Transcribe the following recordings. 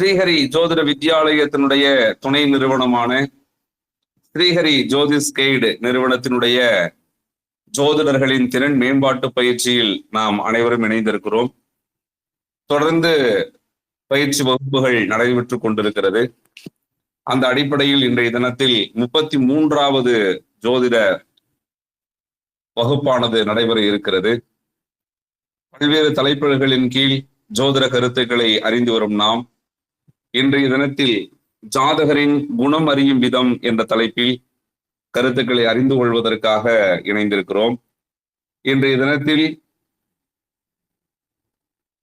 ஸ்ரீஹரி ஜோதிட வித்யாலயத்தினுடைய துணை நிறுவனமான ஸ்ரீஹரி ஜோதிஷ் கைடு நிறுவனத்தினுடைய ஜோதிடர்களின் திறன் மேம்பாட்டு பயிற்சியில் நாம் அனைவரும் இணைந்திருக்கிறோம். தொடர்ந்து பயிற்சி வகுப்புகள் நடைபெற்றுக் கொண்டிருக்கிறது. அந்த அடிப்படையில் இன்றைய தினத்தில் 33வது ஜோதிட வகுப்பானது நடைபெற இருக்கிறது. பல்வேறு தலைப்புகளின் கீழ் ஜோதிட கருத்துக்களை அறிந்து வரும் நாம் இன்றைய தினத்தில் ஜாதகரின் குணம் அறியும் விதம் என்ற தலைப்பில் கருத்துக்களை அறிந்து கொள்வதற்காக இணைந்திருக்கிறோம். இன்றைய தினத்தில்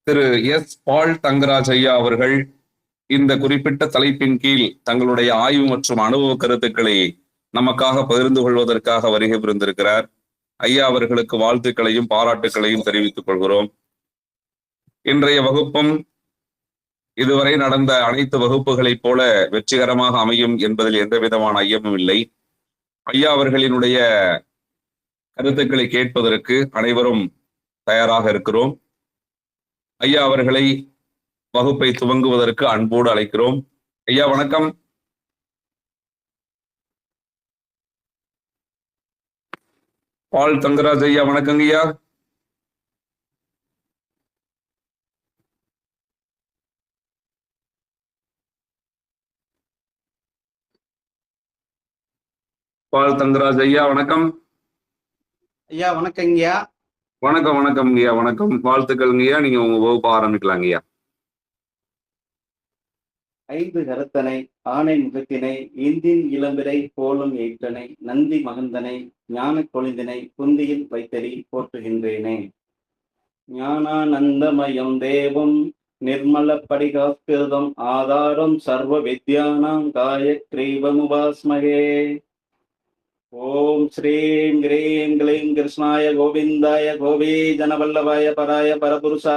திரு எஸ். பால் தங்கராஜ் ஐயா அவர்கள் இந்த குறிப்பிட்ட தலைப்பின் கீழ் தங்களுடைய ஆய்வு மற்றும் அனுபவ கருத்துக்களை நமக்காக பகிர்ந்து கொள்வதற்காக வருகை புரிந்திருக்கிறார். ஐயா அவர்களுக்கு வாழ்த்துக்களையும் பாராட்டுக்களையும் தெரிவித்துக் கொள்கிறோம். இன்றைய வகுப்பும் இதுவரை நடந்த அனைத்து வகுப்புகளைப் போல வெற்றிகரமாக அமையும் என்பதில் எந்த விதமான ஐயமும் இல்லை. ஐயா அவர்களினுடைய கருத்துக்களை கேட்பதற்கு அனைவரும் தயாராக இருக்கிறோம். ஐயா அவர்களை வகுப்பை துவங்குவதற்கு அன்போடு அழைக்கிறோம். ஐயா வணக்கம். பால் தங்கராஜ் ஐயா வணக்கங்க ஐயா. பால் தங்கராஜ் ஐயா வணக்கம். ஐயா வணக்கங்கய்யா. வணக்கம் வணக்கம் ஐயா. வணக்கம், வாழ்த்துக்கள் ஐயா. நீங்க உங்க வகுப்பு ஆரம்பிக்கலாங்க ஐயா. 5 கரத்தனை ஆணை முகத்தினை இந்தின் இளம்பிரை போலும் ஏற்றனை நந்தி மகந்தனை ஞான கொழுந்தினை குந்தியில் வைத்தறி போற்றுகின்றேனே. ஞானானந்தமயம் தேவம் நிர்மல படிகாஸ்கிருதம் ஆதாரம் சர்வ வித்யானாம் காயக்ரீவமுபாஸ்மகே. ஓம் ஸ்ரீம் கிரீம் க்ளீம் கிருஷ்ணாய கோவிந்தாய கோபி ஜனவல்லபாய பராய பரபுருஷா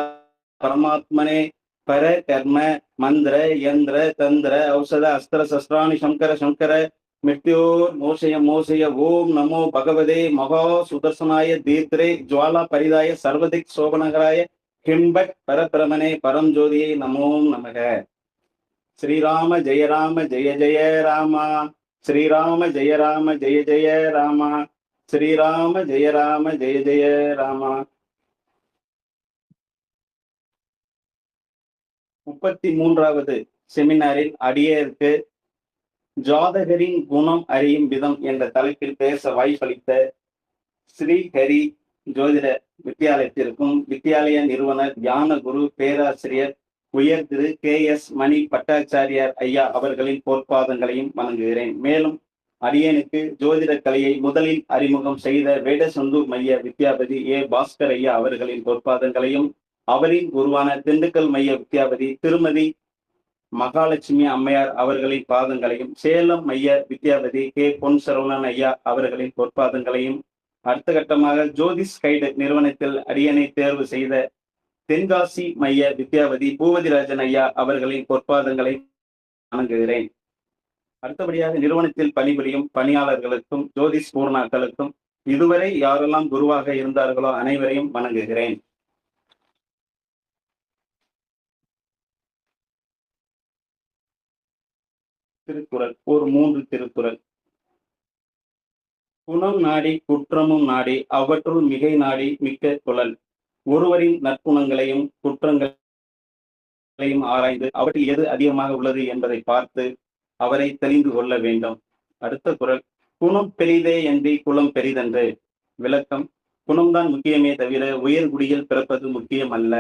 பரமாத்மனே பர கர்ம மந்திர யந்திர தந்திர ஔஷத அஸ்திர சஸ்திராணி சங்கர சங்கர மிருத்யோர் மோசய மோசய. ஓம் நமோ பகவதே மகா சுதர்சனாய தீர்த்திரே ஜுவாலா பரிதாய சர்வதிக் சோபனகராய ஹிம்பட் பரபிரமனே பரம் ஜோதியை நமோ நமக. ஸ்ரீராம ஜெய ராம ஜெய ஜெய ராமா. ஸ்ரீராம ஜெய ராம ஜெய ஜெய ராமா. ஸ்ரீராம ஜெய ராம ஜெய ஜெய ராமா. 33வது செமினாரில் அடியேற்கு ஜாதகரின் குணம் அறியும் விதம் என்ற தலைப்பில் பேச வாய்ப்பளித்த ஸ்ரீஹரி ஜோதிட வித்தியாலயத்திற்கும் வித்தியாலய நிறுவனர் ஞான குரு பேராசிரியர் உயர் திரு KS மணி பட்டாச்சாரியார் ஐயா அவர்களின் பொற்பாதங்களையும் வணங்குகிறேன். மேலும் அடியனுக்கு ஜோதிட கலையை முதலில் அறிமுகம் செய்த வேடசந்தூர் மைய வித்யாபதி பாஸ்கர் ஐயா அவர்களின் பொற்பாதங்களையும் அவரின் குருவான திண்டுக்கல் மைய வித்யாபதி திருமதி மகாலட்சுமி அம்மையார் அவர்களின் பாதங்களையும் சேலம் மைய வித்யாபதி பொன் சரவணன் ஐயா அவர்களின் பொற்பாதங்களையும் அடுத்த கட்டமாக ஜோதிஷ் கைடு நிறுவனத்தில் அடியனை தேர்வு செய்த தென்காசி மைய வித்யாபதி பூவதிராஜன் ஐயா அவர்களின் பொற்பாதங்களை வணங்குகிறேன். அடுத்தபடியாக நிறுவனத்தில் பணிபுரியும் பணியாளர்களுக்கும் ஜோதிஷ் பூர்ணாக்களுக்கும் இதுவரை யாரெல்லாம் குருவாக இருந்தார்களோ அனைவரையும் வணங்குகிறேன். திருக்குறள் ஒரு 3 திருக்குறள். குணம் நாடி குற்றமும் நாடி அவற்றுள் மிகை நாடி மிக்க குழல். ஒருவரின் நற்குணங்களையும் குற்றங்களையும் ஆராய்ந்து அவற்றில் எது அதிகமாக உள்ளது என்பதை பார்த்து அவரை தெரிந்து கொள்ள வேண்டும். அடுத்த குறள். குணம் பெரிதே என்று குலம் பெரிதென்று. விளக்கம். குணம்தான் முக்கியமே தவிர உயர்குடியில் பிறப்பது முக்கியம் அல்ல.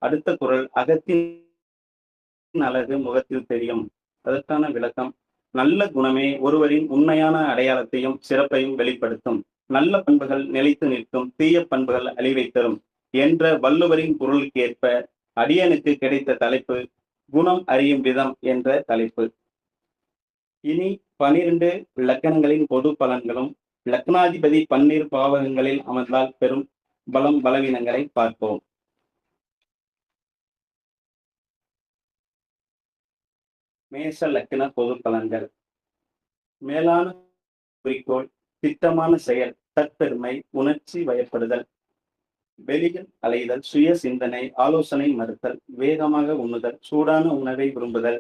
அடுத்த குறள். அகத்தின் அழகு முகத்தில் தெரியும். அதற்கான விளக்கம். நல்ல குணமே ஒருவரின் உண்மையான அடையாளத்தையும் சிறப்பையும் வெளிப்படுத்தும். நல்ல பண்புகள் நிலைத்து நிற்கும், தீய பண்புகள் அழிவை தரும் என்ற வள்ளுவரின் பொருளுக்கு ஏற்ப அடியனுக்கு கிடைத்த தலைப்பு குணம் அறியும் விதம் என்ற தலைப்பு. இனி 12 லக்கணங்களின் பொது பலன்களும் லக்னாதிபதி 12 பாவகங்களில் அமர்ந்தால் பெறும் பலம் பலவீனங்களை பார்ப்போம். மேஷ லக்கின பொது பலன்கள். மேலான குறிக்கோள், திட்டமான செயல், தற்பெருமை, உணர்ச்சி வயப்படுதல். வெளியில் அலைதல், சுய சிந்தனை, ஆலோசனை மறுத்தல், வேகமாக உண்ணுதல், சூடான உணவை விரும்புதல்,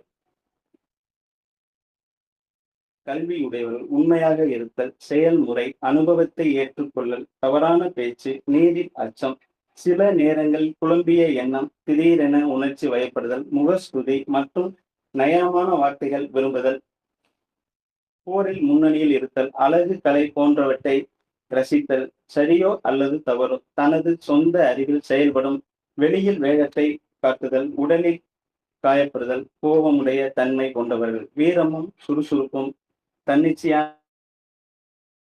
கல்வியுடையவர்கள், உண்மையாக இருத்தல், செயல்முறை, அனுபவத்தை ஏற்றுக்கொள்ளல், தவறான பேச்சு, நீரில் அச்சம், சில நேரங்களில் குழம்பிய எண்ணம், திடீரென உணர்ச்சி வயப்படுதல், முகஸ்துதி மற்றும் நயமான வார்த்தைகள் விரும்புதல், போரில் முன்னணியில் இருத்தல், அழகு, கலை போன்றவற்றை ரசித்தல், சரியோ அல்லது தவறோ தனது சொந்த அறிவில் செயல்படும், வெளியில் வேகத்தை காட்டுதல், உடலில் காயப்படுதல், கோபமுடைய தன்மை கொண்டவர்கள், வீரமும் சுறுசுறுப்பும் தன்னிச்சையான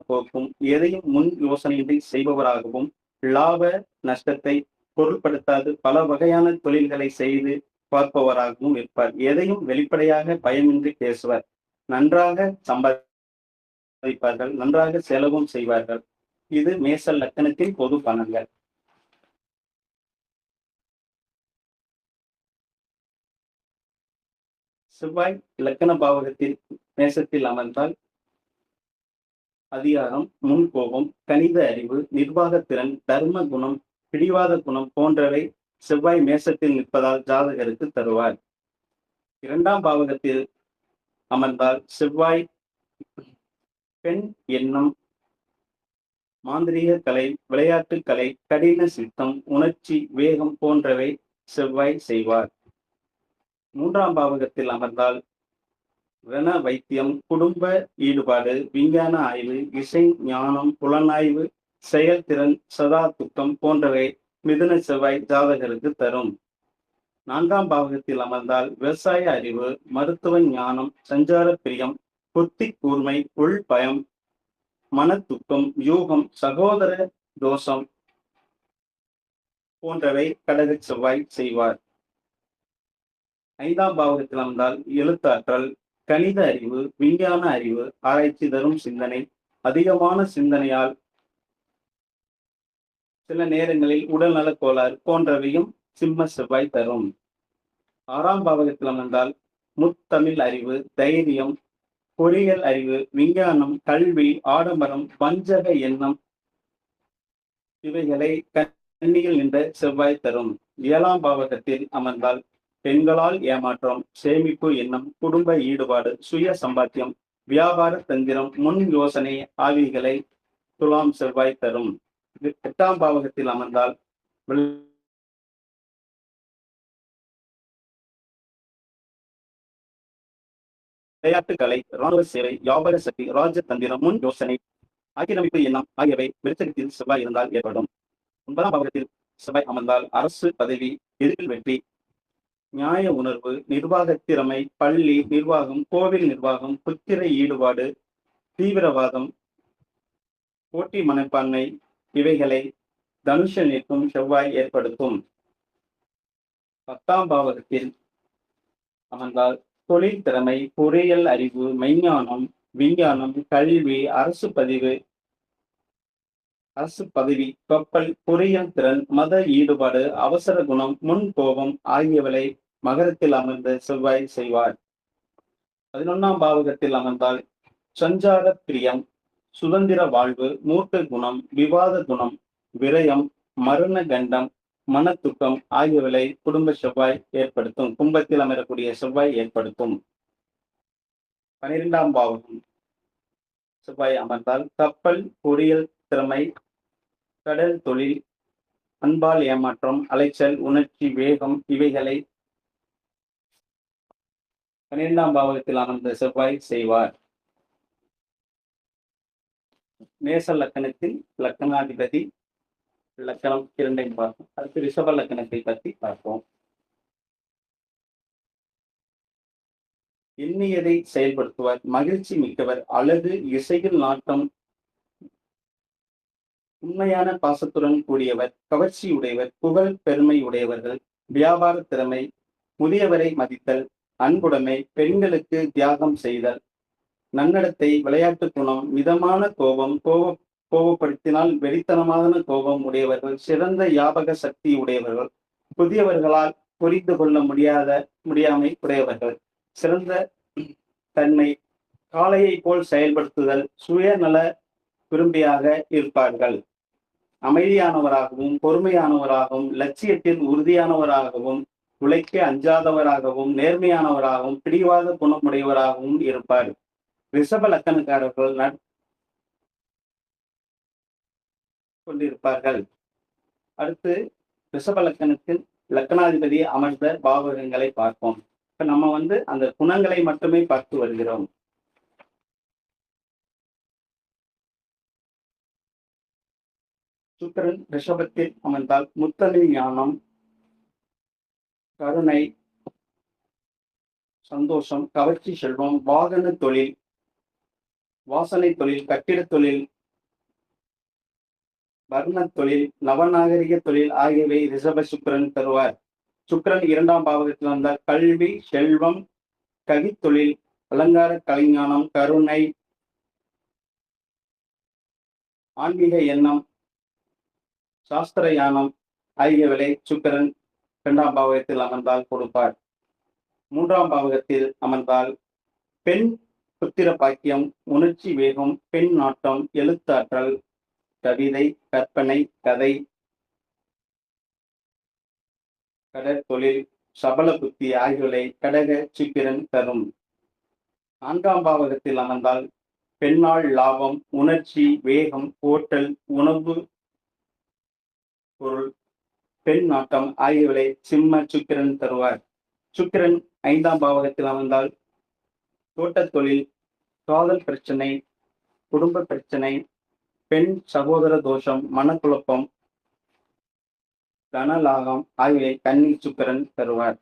போக்கும், எதையும் முன் யோசனையின்றி செய்பவராகவும், லாப நஷ்டத்தை பொருட்படுத்தாது பல வகையான தொழில்களை செய்து பார்ப்பவராகவும் இருப்பார். எதையும் வெளிப்படையாக பயமின்றி பேசுவார். நன்றாக சம்பாதிப்பார்கள், நன்றாக செலவும் செய்வார்கள். இது மேச லக்கணத்தின் பொது பலன்கள். செவ்வாய் லக்கண பாவகத்தில் மேசத்தில் அமர்ந்தால் அதிகாரம், முன்கோபம், கணித அறிவு, நிர்வாகத்திறன், தர்ம குணம், பிடிவாத குணம் போன்றவை செவ்வாய் மேசத்தில் நிற்பதால் ஜாதகருக்கு தருவார். 2ஆம் பாவகத்தில் அமர்ந்தால் செவ்வாய் பெண் எண்ணம், மாந்திரீக கலை, விளையாட்டு கலை, கடின சித்தம், உணர்ச்சி வேகம் போன்றவை செவ்வாய் செய்வார். 3ஆம் பாவகத்தில் அமர்ந்தால் ரண வைத்தியம், குடும்ப ஈடுபாடு, விஞ்ஞான ஆய்வு, இசை ஞானம், புலனாய்வு, செயல்திறன், சதா துக்கம் போன்றவை மிதுன செவ்வாய் ஜாதகருக்கு தரும். 4ஆம் பாவகத்தில் அமர்ந்தால் விவசாய அறிவு, மருத்துவ ஞானம், சஞ்சார பிரியம், புத்தி கூர்மை, உள் பயம், மனத்துக்கம், யூகம், சகோதர தோஷம் போன்றவை கடக செவ்வாய் செய்வார். 5ஆம் பாவகத்தில் அமர்ந்தால் எழுத்தாற்றல், கணித அறிவு, விஞ்ஞான அறிவு, ஆராய்ச்சி தரும் சிந்தனை, அதிகமான சிந்தனையால் சில நேரங்களில் உடல்நலக் கோளாறு போன்றவையும் சிம்ம செவ்வாய் தரும். 6ஆம் பாவகத்தில் அமர்ந்தால் முத்தமிழ் அறிவு, தைரியம், பொறியியல் அறிவு, விஞ்ஞானம், கல்வி, ஆடம்பரம், வஞ்சக எண்ணம் இவைகளை கன்னியில் நின்ற செவ்வாய் தரும். 7ஆம் பாவகத்தில் அமர்ந்தால் பெண்களால் ஏமாற்றம், சேமிப்பு எண்ணம், குடும்ப ஈடுபாடு, சுய சம்பாத்தியம், வியாபார தந்திரம், முன் யோசனை ஆகியவைகளை துலாம் செவ்வாய் தரும். 8ஆம் பாவகத்தில் அமர்ந்தால் விளையாட்டுக்கலை, ராணுவ சேவை, வியாபார சக்தி, ராஜதந்திரம், முன் யோசனை, ஆக்கிரமிப்பு எண்ணம் ஆகியவை விருச்சகத்தில் செவ்வாய் இருந்தால் ஏற்படும். 9ஆம் பாவகத்தில் செவ்வாய் அமர்ந்தால் அரசு பதவி, எதிரில் வெற்றி, நியாய உணர்வு, நிர்வாக திறமை, பள்ளி நிர்வாகம், கோவில் நிர்வாகம், புத்திர ஈடுபாடு, தீவிரவாதம், போட்டி மனப்பான்மை இவைகளை தனுஷில் நிற்கும் செவ்வாய் ஏற்படுத்தும். 10ஆம் பாவகத்தில் அமர்ந்தால் தொழில் திறமை, பொறியியல் அறிவு, மெய்ஞானம், விஞ்ஞானம், கல்வி, அரசு பதவி, கப்பல், பொறியியல் திறன், மத ஈடுபாடு, அவசர குணம், முன் கோபம் ஆகியவளை மகரத்தில் அமர்ந்த செவ்வாய் செய்வார். 11ஆம் பாவகத்தில் அமர்ந்தால் சஞ்சார பிரியம், சுதந்திர வாழ்வு, மூர்க்க குணம், விவாத குணம், விரயம், மரண கண்டம், மனத்துக்கம் ஆகியவளை குடும்ப செவ்வாய் ஏற்படுத்தும். கும்பத்தில் அமரக்கூடிய செவ்வாய் ஏற்படுத்தும். 12ஆம் பாவகம் செவ்வாய் அமர்ந்தால் கப்பல், பொறியியல் திறமை, கடல் தொழில், அன்பால் ஏமாற்றம், அலைச்சல், உணர்ச்சி வேகம் இவைகளை 12ஆம் பாவகத்தில் அமர்ந்த செவ்வாய் செய்வார். மேச லக்கணத்தில் லக்கணாதிபதி லக்கணம் 2ஐயும் பார்ப்போம். அடுத்து ரிஷப லக்கணத்தை பற்றி பார்ப்போம். எண்ணியதை செயல்படுத்துவார், மகிழ்ச்சி மிக்கவர், அழகு, இசையில் நாட்டம், உண்மையான பாசத்துடன் கூடியவர், கவர்ச்சி உடையவர், புகழ் பெருமை உடையவர்கள், வியாபார திறமை, முதியவரை மதித்தல், அன்புடைமை, பெண்களுக்கு தியாகம் செய்தல், நன்னடத்தை, விளையாட்டு குணம், மிதமான கோபம், கோபப்படுத்தினால் வெறித்தனமான கோபம் உடையவர்கள், சிறந்த ஞாபக சக்தி உடையவர்கள், புதியவர்களால் புரிந்து கொள்ள முடியாமை உடையவர்கள், சிறந்த தன்மை, காளையை போல் செயல்படுத்துதல், சுயநல விரும்பியாக இருப்பார்கள். அமைதியானவராகவும், பொறுமையானவராகவும், லட்சியத்தில் உறுதியானவராகவும், உழைக்க அஞ்சாதவராகவும், நேர்மையானவராகவும், பிடிவாத குணமுடையவராகவும் இருப்பார். ரிஷப லக்கணக்காரர்கள் கொண்டிருப்பார்கள். அடுத்து ரிஷப லக்கணத்தின் லக்கணாதிபதி அமர்ந்த பாவகங்களை பார்ப்போம். இப்ப நம்ம அந்த குணங்களை மட்டுமே பார்த்து வருகிறோம். சுக்கிரன் ரிஷபத்தில் அமர்ந்தால் முத்தமிழ் ஞானம், கருணை, சந்தோஷம், கவர்ச்சி செல்வம், வாகன தொழில், வாசனை தொழில், கட்டிட தொழில், வர்ண தொழில், நவநாகரிக தொழில் ஆகியவை ரிஷப சுக்கிரன் தருவார். சுக்கிரன் 2ஆம் பாவகத்தில் வந்தால் கல்வி, செல்வம், கவித்தொழில், அலங்கார கலைஞானம், கருணை, ஆன்மீக எண்ணம், சாஸ்திர யானம் ஆகியவரை சுக்கிரன் 2ஆம் பாவகத்தில் அமர்ந்தால் கொடுப்பார். 3ஆம் பாவகத்தில் அமர்ந்தால் பெண் புத்திர பாக்கியம், உணர்ச்சி வேகம், பெண் நாட்டம், எழுத்தாற்றல், கவிதை, கற்பனை, கதை, கடற்தொழில், சபல புத்தி ஆகியவை கடக சுக்கிரன் தரும். 4ஆம் பாவகத்தில் அமர்ந்தால் பெண்ணால் லாபம், உணர்ச்சி வேகம், ஓட்டல், உணவு பொருள், பெண் நாட்டம் ஆகியவை சிம்ம சுக்கிரன் தருவார். சுக்கிரன் 5ஆம் பாவகத்தில் அமர்ந்தால் தோட்டத் தொழில், காதல் பிரச்சனை, குடும்ப பிரச்சனை, பெண் சகோதர தோஷம், மனக்குழப்பம், தனலாகம் ஆகியவை கன்னி சுக்கிரன் தருவார்.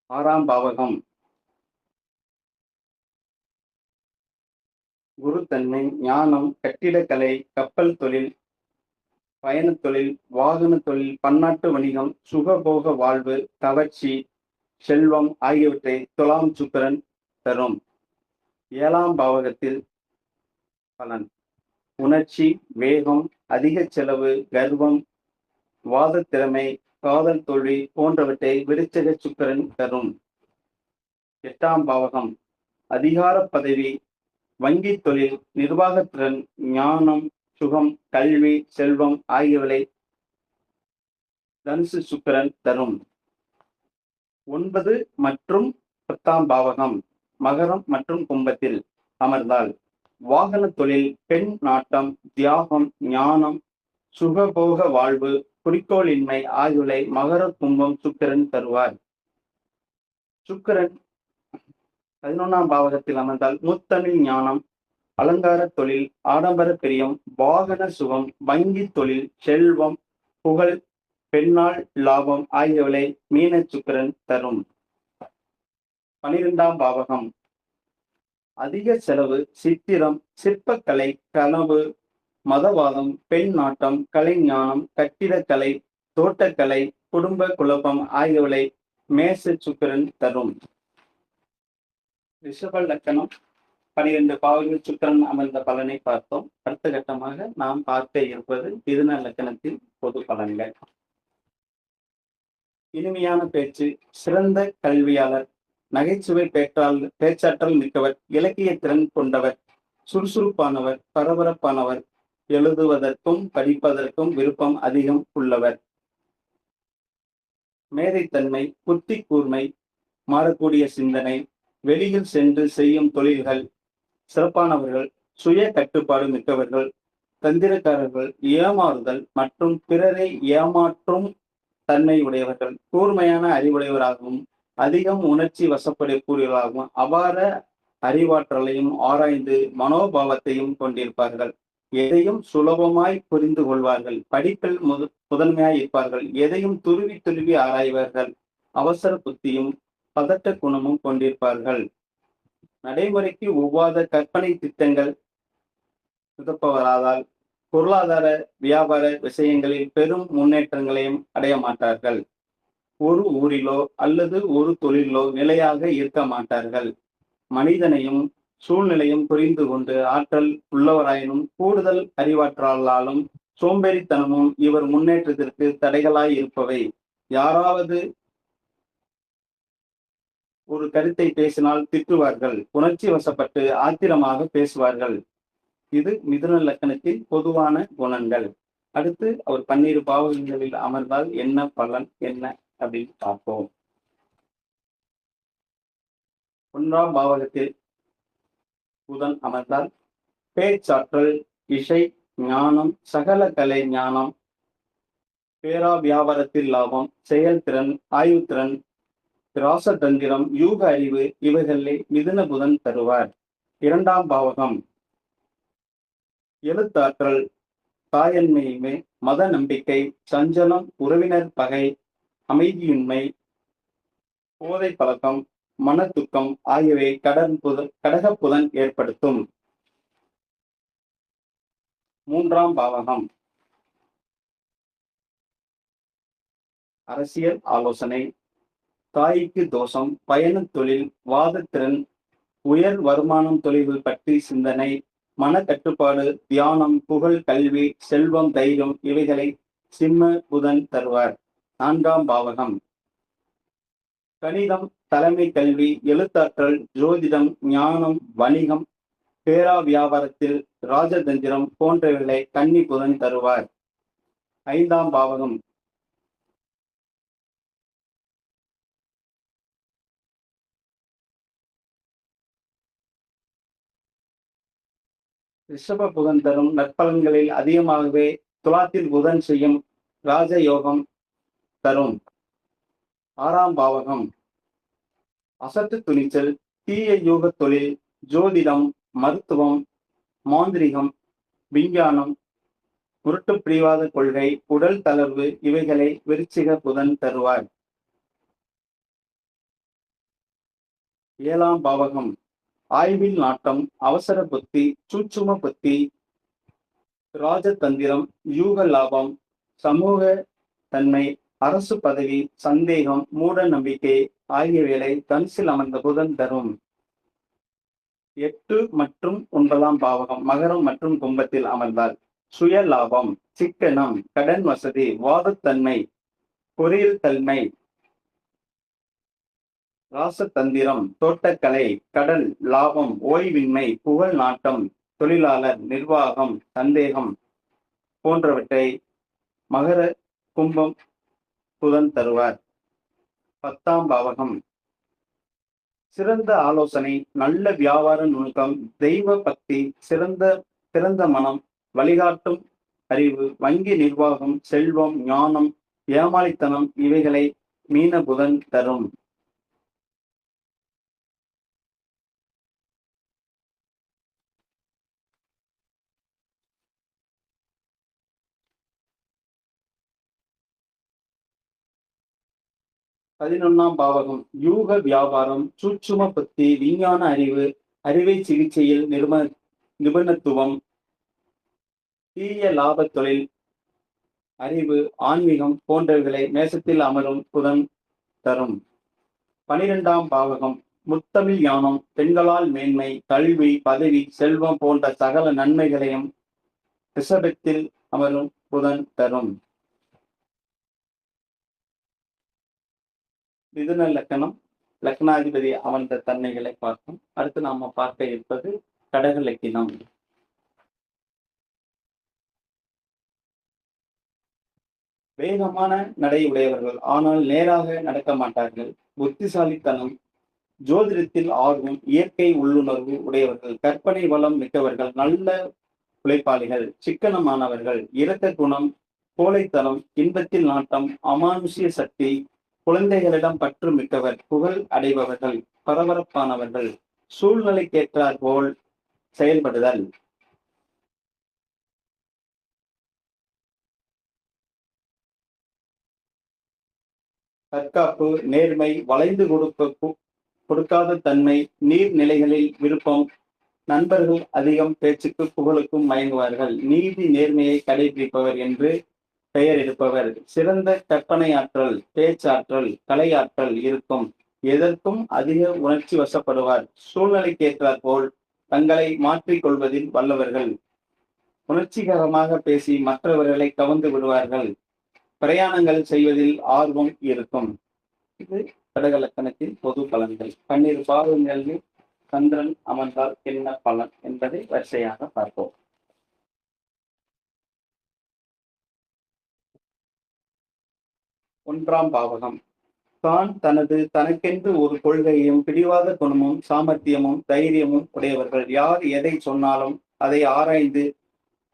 6ஆம் பாவகம் குருத்தன்மை, ஞானம், கட்டிடக்கலை, கப்பல் தொழில், பயணத் தொழில், வாகன தொழில், பன்னாட்டு வணிகம், சுகபோக வாழ்வு, கவர்ச்சி, செல்வம் ஆகியவற்றை துலாம் சுக்கிரன் தரும். 7ஆம் பாவகத்தில் பலன் உணர்ச்சி, வேகம், அதிக செலவு, கர்வம், வாத திறமை, காதல் தோல்வி போன்றவற்றை விருச்சிக சுக்கிரன் தரும். 8ஆம் பாவகம் அதிகார பதவி, வங்கி தொழில், நிர்வாகத்திறன், ஞானம், சுகம், கல்வி, செல்வம் ஆகியவை தனுசு சுக்கிரன் தரும். 9 மற்றும் 10ஆம் பாவகம் மகரம் மற்றும் கும்பத்தில் அமர்ந்தால் வாகன தொழில், பெண் நாட்டம், தியாகம், ஞானம், சுகபோக வாழ்வு, குறிக்கோளின்மை ஆகியவை மகர கும்பம் சுக்கிரன் தருவார். சுக்கிரன் 11ஆம் பாவகத்தில் அமர்ந்தால் முத்தமிழ் ஞானம், அலங்கார தொழில், ஆடம்பர பிரியம், வாகன சுகம், வங்கி தொழில், செல்வம், புகழ், பெண்ணால் லாபம் ஆகியவை மீன சுக்கிரன் தரும். 12ஆம் பாவகம் அதிக செலவு, சித்திரம், சிற்பக்கலை, கனவு, மதவாதம், பெண் நாட்டம், கலைஞானம், கட்டிடக்கலை, தோட்டக்கலை, குடும்ப குழப்பம் ஆகியவை மேச சுக்கிரன் தரும். ரிஷப லக்கணம் 12 பாவங்கள் சுக்கிரன் அமர்ந்த பலனை பார்த்தோம். அடுத்த கட்டமாக நாம் பார்க்க இருப்பது மிதுன லக்கணத்தின் பொது பலன்கள். இனிமையான பேச்சு, சிறந்த கல்வியாளர், நகைச்சுவை பேச்சாற்றல் மிக்கவர், இலக்கிய திறன் கொண்டவர், சுறுசுறுப்பானவர், பரபரப்பானவர், எழுதுவதற்கும் படிப்பதற்கும் விருப்பம் அதிகம் உள்ளவர், மேதைத்தன்மை, புத்தி கூர்மை, மாறக்கூடிய சிந்தனை, வெளியில் சென்று செய்யும் தொழில்கள் சிறப்பானவர்கள், சுய கட்டுப்பாடு மிக்கவர்கள், தந்திரக்காரர்கள், ஏமாறுதல் மற்றும் பிறரை ஏமாற்றும் தன்மை உடையவர்கள், கூர்மையான அறிவுடையவராகவும் அதிகம் உணர்ச்சி வசப்படக்கூடியவர்களாகவும் அபார அறிவாற்றலையும் ஆராய்ந்து மனோபாவத்தையும் கொண்டிருப்பார்கள். எதையும் சுலபமாய் புரிந்து கொள்வார்கள். படிப்பில் முதன்மையாய் இருப்பார்கள். எதையும் துருவி துருவி ஆராய்வார்கள். அவசர புத்தியும் பதட்ட குணமும் கொண்டிருப்பார்கள். நடைமுறைக்கு ஒவ்வாத கற்பனை திட்டங்கள் உதப்பவராதால் பொருளாதார வியாபார விஷயங்களில் பெரும் முன்னேற்றங்களையும் அடைய மாட்டார்கள். ஒரு ஊரிலோ அல்லது ஒரு தொழிலோ நிலையாக இருக்க மாட்டார்கள். மனிதனையும் சூழ்நிலையும் புரிந்து கொண்டு ஆற்றல் உள்ளவராயினும் கூடுதல் அறிவாற்றலாலும் சோம்பேறித்தனமும் இவர் முன்னேற்றத்திற்கு தடைகளாய் இருப்பவை. யாராவது ஒரு கருத்தை பேசினால் திட்டுவார்கள். உணர்ச்சி வசப்பட்டு ஆத்திரமாக பேசுவார்கள். இது மிதுன லக்கணத்தின் பொதுவான குணங்கள். அடுத்து அவர் 12 பாவகங்களில் அமர்ந்தால் என்ன பலன் என்ன அப்படின்னு பார்ப்போம். 1ஆம் பாவகத்தில் புதன் அமர்ந்தால் பேச்சாற்றல், இசை, ஞானம், சகல கலை ஞானம், பேரா வியாபாரத்தில் லாபம், செயல்திறன், ஆய்வுத்திறன், ராசதந்திரம், யூக அறிவு இவைகளை மிதுன புதன் தருவார். 2ஆம் பாவகம் எழுத்தாற்றல், தாயன்மையுமே, மத நம்பிக்கை, சஞ்சலம், உறவினர் பகை, அமைதியின்மை, போதை பழக்கம், மனத்துக்கம் ஆகியவை கடகப்புதன் ஏற்படுத்தும். 3ஆம் பாவகம் அரசியல் ஆலோசனை, தாய்க்கு தோஷம், பயண தொழில், வாதத்திறன், உயர் வருமானம் தொழில்கள் பற்றி சிந்தனை, மன கட்டுப்பாடு, தியானம், புகழ், கல்வி, செல்வம், தைரியம் இவைகளை சிம்ம புதன் தருவார். 4ஆம் பாவகம் கணிதம், தலைமை கல்வி, எழுத்தாற்றல், ஜோதிடம், ஞானம், வணிகம், பேரா வியாபாரத்தில் ராஜதந்திரம் போன்றவைகளை கன்னி புதன் தருவார். 5ஆம் பாவகம் ரிஷப புதன் தரும் நற்பலன்களில் அதிகமாகவே துலாத்தில் புதன் செய்யும் ராஜயோகம் தரும். 6ஆம் பாவகம் அசட்டு துணிச்சல், தீய யூக தொழில், ஜோதிடம், மருத்துவம், மாந்திரிகம், விஞ்ஞானம், முரட்டு பிடிவாத கொள்கை, உடல் தளர்வு இவைகளை விருச்சிக புதன் தருவார். 7ஆம் பாவகம் ஆய்வில் நாட்டம், அவசர புத்தி, சூட்சும புத்தி, ராஜதந்திரம், யூக லாபம், சமூக தன்மை, அரசு பதவி, சந்தேகம், மூட நம்பிக்கை ஆகியவைகளை தனுசில் அமர்ந்த புதன் தரும். 8 மற்றும் 9ஆம் பாவகம் மகரம் மற்றும் கும்பத்தில் அமர்ந்தால் சுய லாபம், சிக்கனம், கடன் வசதி, வாதத்தன்மை, பொறியியல் தன்மை, ராசதந்திரம், தோட்டக்கலை, கடல், லாபம், ஓய்வின்மை, புகழ் நாட்டம், தொழிலாளர், நிர்வாகம், சந்தேகம் போன்றவற்றை மகர கும்பம் புதன் தருவார். 10ஆம் பாவகம் சிறந்த ஆலோசனை, நல்ல வியாபார நுணுக்கம், தெய்வ பக்தி, சிறந்த மனம், வழிகாட்டும் அறிவு, வங்கி நிர்வாகம், செல்வம், ஞானம், ஏமாளித்தனம் இவைகளை மீன புதன் தரும். பதினொன்னாம் பாவகம் யூக வியாபாரம், சூட்சும புத்தி, விஞ்ஞான அறிவு, அறுவை சிகிச்சையில் நிபுணத்துவம், தீய லாப தொழில், அறிவு, ஆன்மீகம் போன்றவைகளை மேசத்தில் அமரும் புதன் தரும். 12ஆம் பாவகம் முத்தமிழ் ஞானம், பெண்களால் மேன்மை, கல்வி, பதவி, செல்வம் போன்ற சகல நன்மைகளையும் ரிஷபத்தில் அமரும் புதன் தரும். மிதுன லக்கணம் லக்னாதிபதி அமர்ந்த தன்மைகளை பார்க்கும். அடுத்து நாம பார்க்க இருப்பது கடக லக்கினம். வேகமான நடை உடையவர்கள், ஆனால் நேராக நடக்க மாட்டார்கள். புத்திசாலித்தனம், ஜோதிடத்தில் ஆர்வம், இயற்கை உள்ளுணர்வு உடையவர்கள், கற்பனை வளம் மிக்கவர்கள், நல்ல உழைப்பாளிகள், சிக்கனமானவர்கள், இரக்க குணம், கோழைத்தனம், இன்பத்தில் நாட்டம், அமானுஷ்ய சக்தி, குழந்தைகளிடம் பற்று மிக்கவர், புகழ் அடைபவர்கள், பரபரப்பானவர்கள், சூழ்நிலைக்கேற்றார் போல் செயல்படுதல். தற்காப்பு, நேர்மை, வளைந்து கொடுக்காத தன்மை, நீர்நிலைகளில் விருப்பம், நண்பர்கள் அதிகம், பேச்சுக்கு புகழுக்கும் மயங்குவார்கள், நீதி நேர்மையை கடைபிடிப்பவர் என்று பெயர் எடுப்பவர், சிறந்த கற்பனை ஆற்றல், பேச்சாற்றல், கலையாற்றல் இருக்கும், எதற்கும் அதிக உணர்ச்சி வசப்படுவார், சூழ்நிலைக்கேற்றார் போல் தங்களை மாற்றிக் கொள்வதில் வல்லவர்கள், உணர்ச்சிகரமாக பேசி மற்றவர்களை கவர்ந்து விடுவார்கள், பிரயாணங்கள் செய்வதில் ஆர்வம் இருக்கும். இது கடகலக்கணத்தின் பொது பலன்கள். 12 பாவங்களில் சந்திரன் அமர்ந்தால் என்ன பலன் என்பதை வரிசையாக பார்ப்போம். ஒன்றாம் பாவகம். தான் தனக்கென்று ஒரு கொள்கையும் பிடிவாத குணமும் சாமர்த்தியமும் தைரியமும் உடையவர்கள். யார் எதை சொன்னாலும் அதை ஆராய்ந்து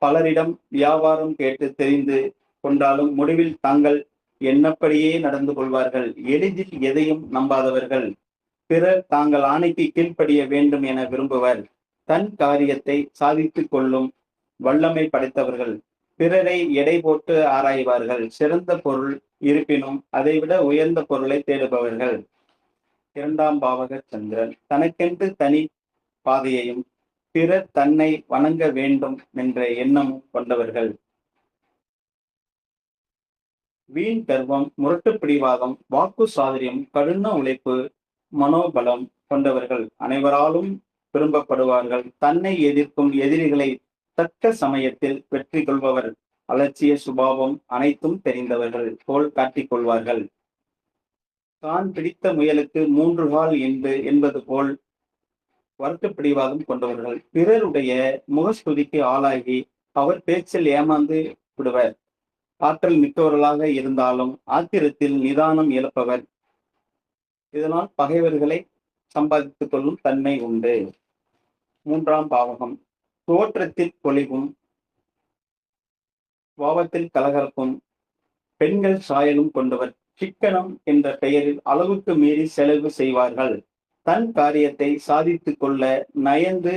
பலரிடம் வியாபாரம் கேட்டு தெரிந்து கொண்டாலும் முடிவில் தாங்கள் எண்ணப்படியே நடந்து கொள்வார்கள். எளிதில் எதையும் நம்பாதவர்கள். பிறர் தாங்கள் ஆணைக்கு கீழ்ப்படிய வேண்டும் என விரும்புவர். தன் காரியத்தை சாதித்துக் கொள்ளும் வல்லமை படைத்தவர்கள். பிறரை எடை போட்டு ஆராய்வார்கள். சிறந்த பொருள் இருப்பினும் அதைவிட உயர்ந்த பொருளை தேடுபவர்கள். இரண்டாம் பாவக சந்திரன். தனக்கென்று தனி பாதையையும் பிறர் தன்னை வணங்க வேண்டும் என்ற எண்ணமும் கொண்டவர்கள். வீண் கர்வம், முரட்டு பிடிவாதம், வாக்கு சாதுரியம், கடின உழைப்பு, மனோபலம் கொண்டவர்கள். அனைவராலும் விரும்பப்படுவார்கள். தன்னை எதிர்க்கும் எதிரிகளை தக்க சமயத்தில் வெற்றி கொள்பவர். அலட்சிய சுபாவம் அனைத்தும் தெரிந்தவர்கள் போல் காட்டிக் கொள்வார்கள். தான் பிடித்த முயலுக்கு 3 கால் என்பது போல் வருட்டு பிடிவாதம் கொண்டவர்கள். பிறருடைய முகஸ்துதிக்கு ஆளாகி அவர் பேச்சில் ஏமாந்து விடுவர். ஆற்றல் மிக்கவர்களாக இருந்தாலும் ஆத்திரத்தில் நிதானம் இழப்பவர். இதனால் பகைவர்களை சம்பாதித்துக் கொள்ளும் தன்மை உண்டு. மூன்றாம் பாவகம். தோற்றத்தில் பொலிவும் பாவத்தில் கலகலப்பும் பெண்கள் சாயலும் கொண்டவர். சிக்கனம் என்ற பெயரில் அளவுக்கு மீறி செலவு செய்வார்கள். தன் காரியத்தை சாதித்துக் கொள்ள நயந்து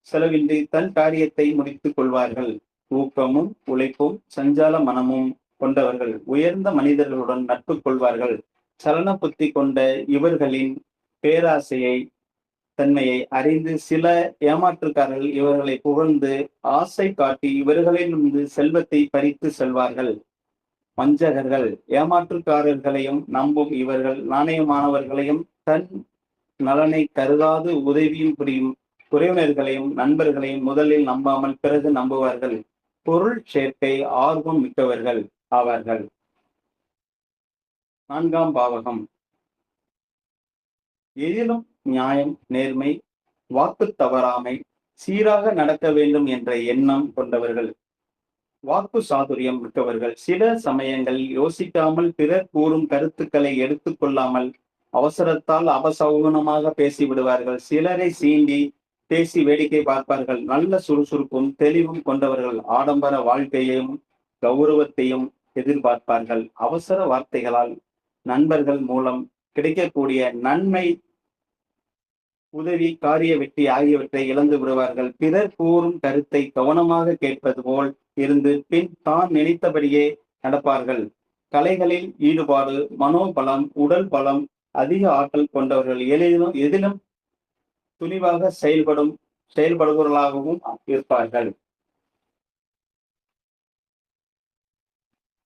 செலவின்றி தன் காரியத்தை முடித்துக் கொள்வார்கள். ஊக்கமும் உழைப்பும் சஞ்சால மனமும் கொண்டவர்கள். உயர்ந்த மனிதர்களுடன் நட்பு கொள்வார்கள். சலன புத்தி கொண்ட இவர்களின் பேராசையை தன்மையை அறிந்து சில ஏமாற்றுக்காரர்கள் இவர்களை புகழ்ந்து ஆசை காட்டி இவர்களிலிருந்து செல்வத்தை பறித்து செல்வார்கள். வஞ்சகர்கள் ஏமாற்றுக்காரர்களையும் நம்பும் இவர்கள் நாணயமானவர்களையும் தன் நலனை கருதாது உதவியும் புரியும் உறவினர்களையும் நண்பர்களையும் முதலில் நம்பாமல் பிறகு நம்புவார்கள். பொருள் சேர்க்கை ஆர்வம் மிக்கவர்கள் ஆவார்கள். நான்காம் பாவகம். எதிலும் நியாயம், நேர்மை, வாக்கு தவறாமை, சீராக நடக்க வேண்டும் என்ற எண்ணம் கொண்டவர்கள். வாக்கு சாதுரியம் மிக்கவர்கள். சில சமயங்களில் யோசிக்காமல் பிறர் கூறும் கருத்துக்களை எடுத்துக்கொள்ளாமல் அவசரத்தால் அபசகுனமாக பேசிவிடுவார்கள். சிலரை சீண்டி பேசி வேடிக்கை பார்ப்பார்கள். நல்ல சுறுசுறுப்பும் தெளிவும் கொண்டவர்கள். ஆடம்பர வாழ்க்கையையும் கௌரவத்தையும் எதிர்பார்ப்பார்கள். அவசர வார்த்தைகளால் நண்பர்கள் மூலம் கிடைக்கக்கூடிய நன்மை, உதவி, காரிய வெற்றி ஆகியவற்றை இழந்து விடுவார்கள். பிறர் கூறும் கருத்தை கவனமாக கேட்பது போல் இருந்து பின் தான் நினைத்தபடியே நடப்பார்கள். கலைகளில் ஈடுபாடு, மனோபலம், உடல் பலம், அதிக ஆற்றல் கொண்டவர்கள். எதிலும் துணிவாக செயல்படுபவர்களாகவும் இருப்பார்கள்.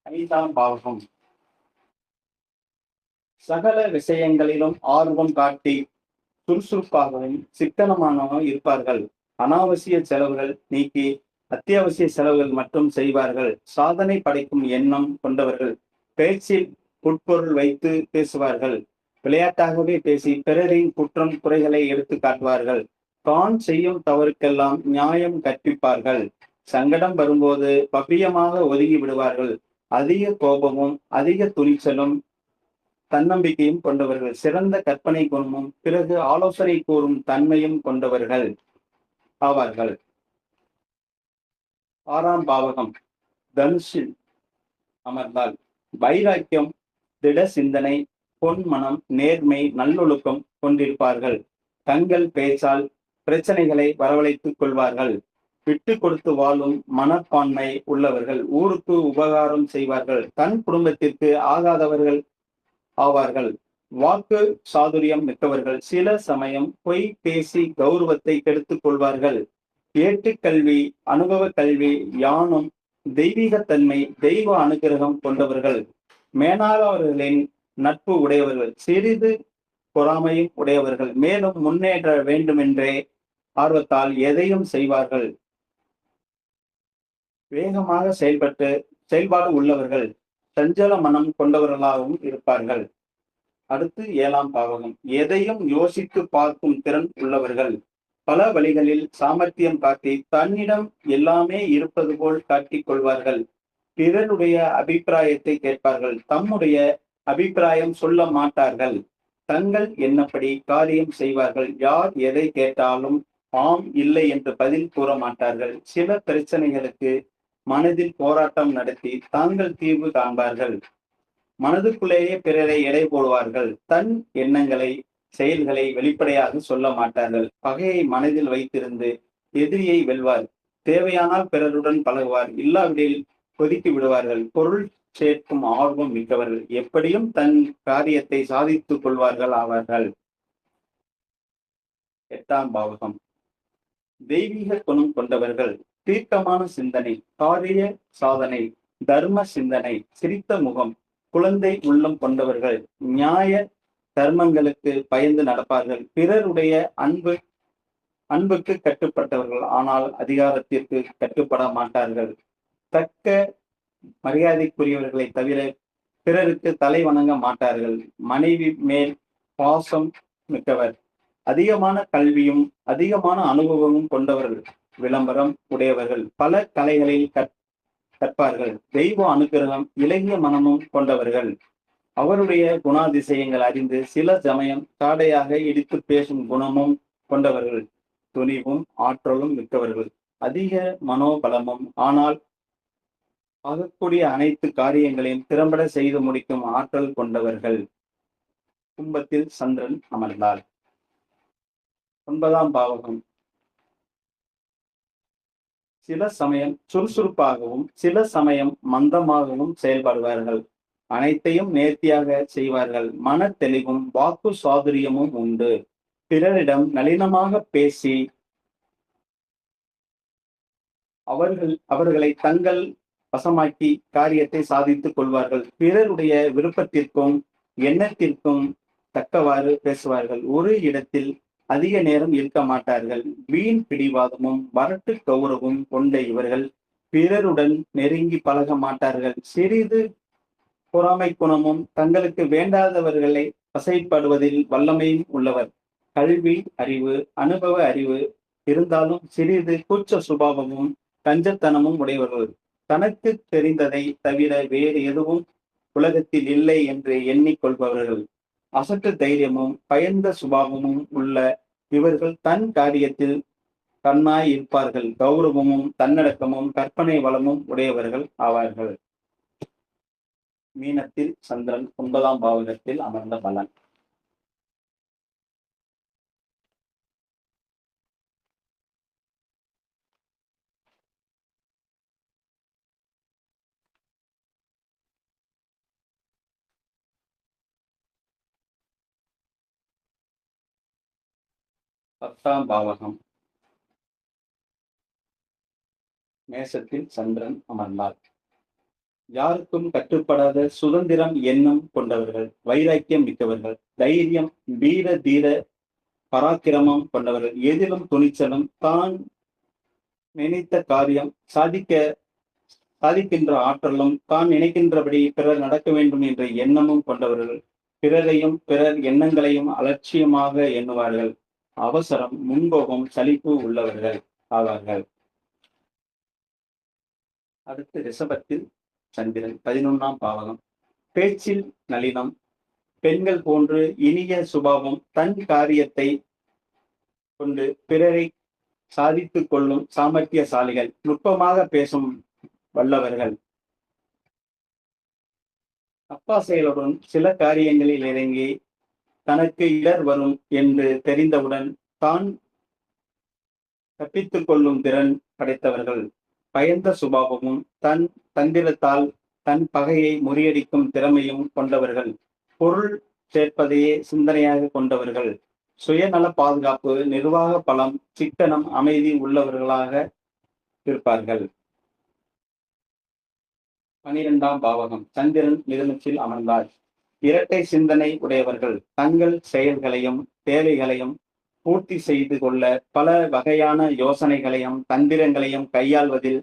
ஐந்தாம் பாவகம். சகல விஷயங்களிலும் ஆர்வம் காட்டி சுறுசுறுப்பாகவும் சிக்கனமானவும் இருப்பார்கள். அனாவசிய செலவுகள் நீக்கி அத்தியாவசிய செலவுகள் மட்டும் செய்வார்கள். சாதனை படைக்கும் எண்ணம் கொண்டவர்கள். பேச்சில் உட்பொருள் வைத்து பேசுவார்கள். விளையாட்டாகவே பேசி பிறரின் குற்றம் குறைகளை எடுத்து காட்டுவார்கள். தான் செய்யும் தவறுக்கெல்லாம் நியாயம் கற்பிப்பார்கள். சங்கடம் வரும்போது பவ்யமாக ஒதுங்கி விடுவார்கள். அதிக கோபமும் அதிக துணிச்சலும் தன்னம்பிக்கையும் கொண்டவர்கள். சிறந்த கற்பனை குணமும் பிறகு ஆலோசனை கூறும் தன்மையும் கொண்டவர்கள் ஆவார்கள். ஆறாம் பாவகம். தனுஷில் அமர்ந்தால் வைராக்கியம், திட சிந்தனை, பொன்மனம், நேர்மை, நல்லொழுக்கம் கொண்டிருப்பார்கள். தங்கள் பேச்சால் பிரச்சனைகளை வரவழைத்துக் கொள்வார்கள். விட்டு கொடுத்து வாழும் மனப்பான்மை உள்ளவர்கள். ஊருக்கு உபகாரம் செய்வார்கள். தன் குடும்பத்திற்கு ஆகாதவர்கள் ஆவார்கள். வாக்கு சாதுரியம் மிக்கவர்கள். சில சமயம் பொய் பேசி கௌரவத்தை கெடுத்துக் கொள்வார்கள். ஏட்டுக்கல்வி, அனுபவ கல்வி, யானும், தெய்வீகத்தன்மை, தெய்வ அனுகிரகம் கொண்டவர்கள். மேலாளர்களின் நட்பு உடையவர்கள். சிறிது பொறாமையும் உடையவர்கள். மேலும் முன்னேற வேண்டுமென்றே ஆர்வத்தால் எதையும் செய்வார்கள். வேகமாக செயல்பாடு உள்ளவர்கள். சஞ்சல மனம் கொண்டவர்களாகவும் இருப்பார்கள். அடுத்து ஏழாம் பாவகம். எதையும் யோசித்து பார்க்கும் திறன் உள்ளவர்கள். பல வழிகளில் சாமர்த்தியம் காட்டி தன்னிடம் எல்லாமே இருப்பது போல் காட்டிக் கொள்வார்கள். பிறருடைய அபிப்பிராயத்தை கேட்பார்கள், தம்முடைய அபிப்பிராயம் சொல்ல மாட்டார்கள். தங்கள் எண்ணப்படி காரியம் செய்வார்கள். யார் எதை கேட்டாலும் ஆம் இல்லை என்று பதில் கூற மாட்டார்கள். சில பிரச்சனைகளுக்கு மனதில் போராட்டம் நடத்தி தாங்கள் தீர்வு காண்பார்கள். மனதுக்குள்ளேயே பிறரை எடை போடுவார்கள். தன் எண்ணங்களை செயல்களை வெளிப்படையாக சொல்ல மாட்டார்கள். பகையை மனதில் வைத்திருந்து எதிரியை வெல்வார். தேவையானால் பிறருடன் பழகுவார், இல்லாவிடில் ஒதுக்கி விடுவார்கள். பொருள் சேர்க்கும் ஆர்வம் மிக்கவர்கள், எப்படியும் தன் காரியத்தை சாதித்துக் கொள்வார்கள் ஆவார்கள். 8ஆம் பாவகம். தெய்வீக குணம் கொண்டவர்கள், தீர்க்கமான சிந்தனை, காரிய சாதனை, தர்ம சிந்தனை, சிரித்த முகம், குழந்தை உள்ளம் கொண்டவர்கள், நியாய தர்மங்களுக்கு பயந்து நடப்பார்கள். பிறருடைய அன்புக்கு கட்டுப்பட்டவர்கள், ஆனால் அதிகாரத்திற்கு கட்டுப்பட மாட்டார்கள். தக்க மரியாதைக்குரியவர்களை தவிர பிறருக்கு தலை வணங்க மாட்டார்கள். மனைவி மேல் பாசம் மிக்கவர், அதிகமான கல்வியும் அதிகமான அனுபவமும் கொண்டவர்கள், விளம்பரம் உடையவர்கள், பல கலைகளில் கற்பார்கள். தெய்வ அனுக்கிரகம் இலகிய மனமும் கொண்டவர்கள். அவருடைய குணாதிசயங்கள் அறிந்து சில சமயம் சாடையாக இடித்து பேசும் குணமும் கொண்டவர்கள். துணிவும் ஆற்றலும் மிக்கவர்கள், அதிக மனோபலமும், ஆனால் ஆகக்கூடிய அனைத்து காரியங்களையும் திறம்பட செய்து முடிக்கும் ஆற்றல் கொண்டவர்கள். கும்பத்தில் சந்திரன் அமர்ந்தார். 9ஆம் பாவகம். சில சமயம் சுறுசுறுப்பாகவும் சில சமயம் மந்தமாகவும் செயல்படுவார்கள். அனைத்தையும் நேர்த்தியாக செய்வார்கள். மன தெளிவும் வாக்கு சாதுரியமும் உண்டு. பிறரிடம் நளினமாக பேசி அவர்களை தங்கள் வசமாக்கி காரியத்தை சாதித்துக் கொள்வார்கள். பிறருடைய விருப்பத்திற்கும் எண்ணத்திற்கும் தக்கவாறு பேசுவார்கள். ஒரு இடத்தில் அதிக நேரம் இருக்க மாட்டார்கள். வீண் பிடிவாதமும் வரட்டு கௌரவமும் கொண்ட இவர்கள் பிறருடன் நெருங்கி பழக மாட்டார்கள். சிறிது பொறாமை குணமும் தங்களுக்கு வேண்டாதவர்களை வசைப்படுவதில் வல்லமையும் உள்ளவர். கல்வி அறிவு அனுபவ அறிவு இருந்தாலும் சிறிது கூச்ச சுபாவமும் கஞ்சத்தனமும் உடையவர்கள். தனக்கு தெரிந்ததை தவிர வேறு எதுவும் உலகத்தில் இல்லை என்று எண்ணிக்கொள்பவர்கள். அசட்டு தைரியமும் பயந்த சுபாவமும் உள்ள இவர்கள் தன் காரியத்தில் தன்னாய் இருப்பார்கள். கௌரவமும் தன்னடக்கமும் கற்பனை வளமும் உடையவர்கள் ஆவார்கள். மீனத்தில் சந்திரன் 9ஆம் பாவகத்தில் அமர்ந்த பலன். பத்தாம் பாவகம். மேசத்தில் சந்திரன் அமர்ந்தார். யாருக்கும் கட்டுப்படாத சுதந்திரம் எண்ணம் கொண்டவர்கள், வைராக்கியம் மிக்கவர்கள், தைரியம் வீர தீர பராக்கிரமம் கொண்டவர்கள், எதிலும் துணிச்சலும், தான் நினைத்த காரியம் சாதிக்கின்ற ஆற்றலும், தான் நினைக்கின்றபடி பிறர் நடக்க வேண்டும் என்ற எண்ணமும் கொண்டவர்கள். பிறரையும் பிறர் எண்ணங்களையும் அலட்சியமாக எண்ணுவார்கள். அவசரம் முன்போகம் சலிப்பு உள்ளவர்கள் ஆவார்கள். அடுத்து ரிஷபத்தில் சந்திரன் 11ஆம் பாவகம். பேச்சில் நளினம், பெண்கள் போன்று இனிய சுபாவம், தன் காரியத்தை கொண்டு பிறரை சாதித்துக் கொள்ளும் சாமர்த்தியசாலிகள், நுட்பமாக பேசும் வல்லவர்கள். அப்பா செயலுடன் சில காரியங்களில் இறங்கி தனக்கு இடர் வரும் என்று தெரிந்தவுடன் தான் தப்பித்துக் கொள்ளும் திறன் படைத்தவர்கள். பயந்த சுபாவமும் தன் தந்திரத்தால் தன் பகையை முறியடிக்கும் திறமையும் கொண்டவர்கள். பொருள் சேர்ப்பதையே சிந்தனையாக கொண்டவர்கள். சுயநல பாதுகாப்பு, நிர்வாக பலம், சிக்கனம், அமைதி உள்ளவர்களாக இருப்பார்கள். 12ஆம் பாவகம். சந்திரன் மிதுனத்தில் அமர்ந்தார். இரட்டை சிந்தனை உடையவர்கள். தங்கள் செயல்களையும் தேவைகளையும் பூர்த்தி செய்து கொள்ள பல வகையான யோசனைகளையும் தந்திரங்களையும் கையாள்வதில்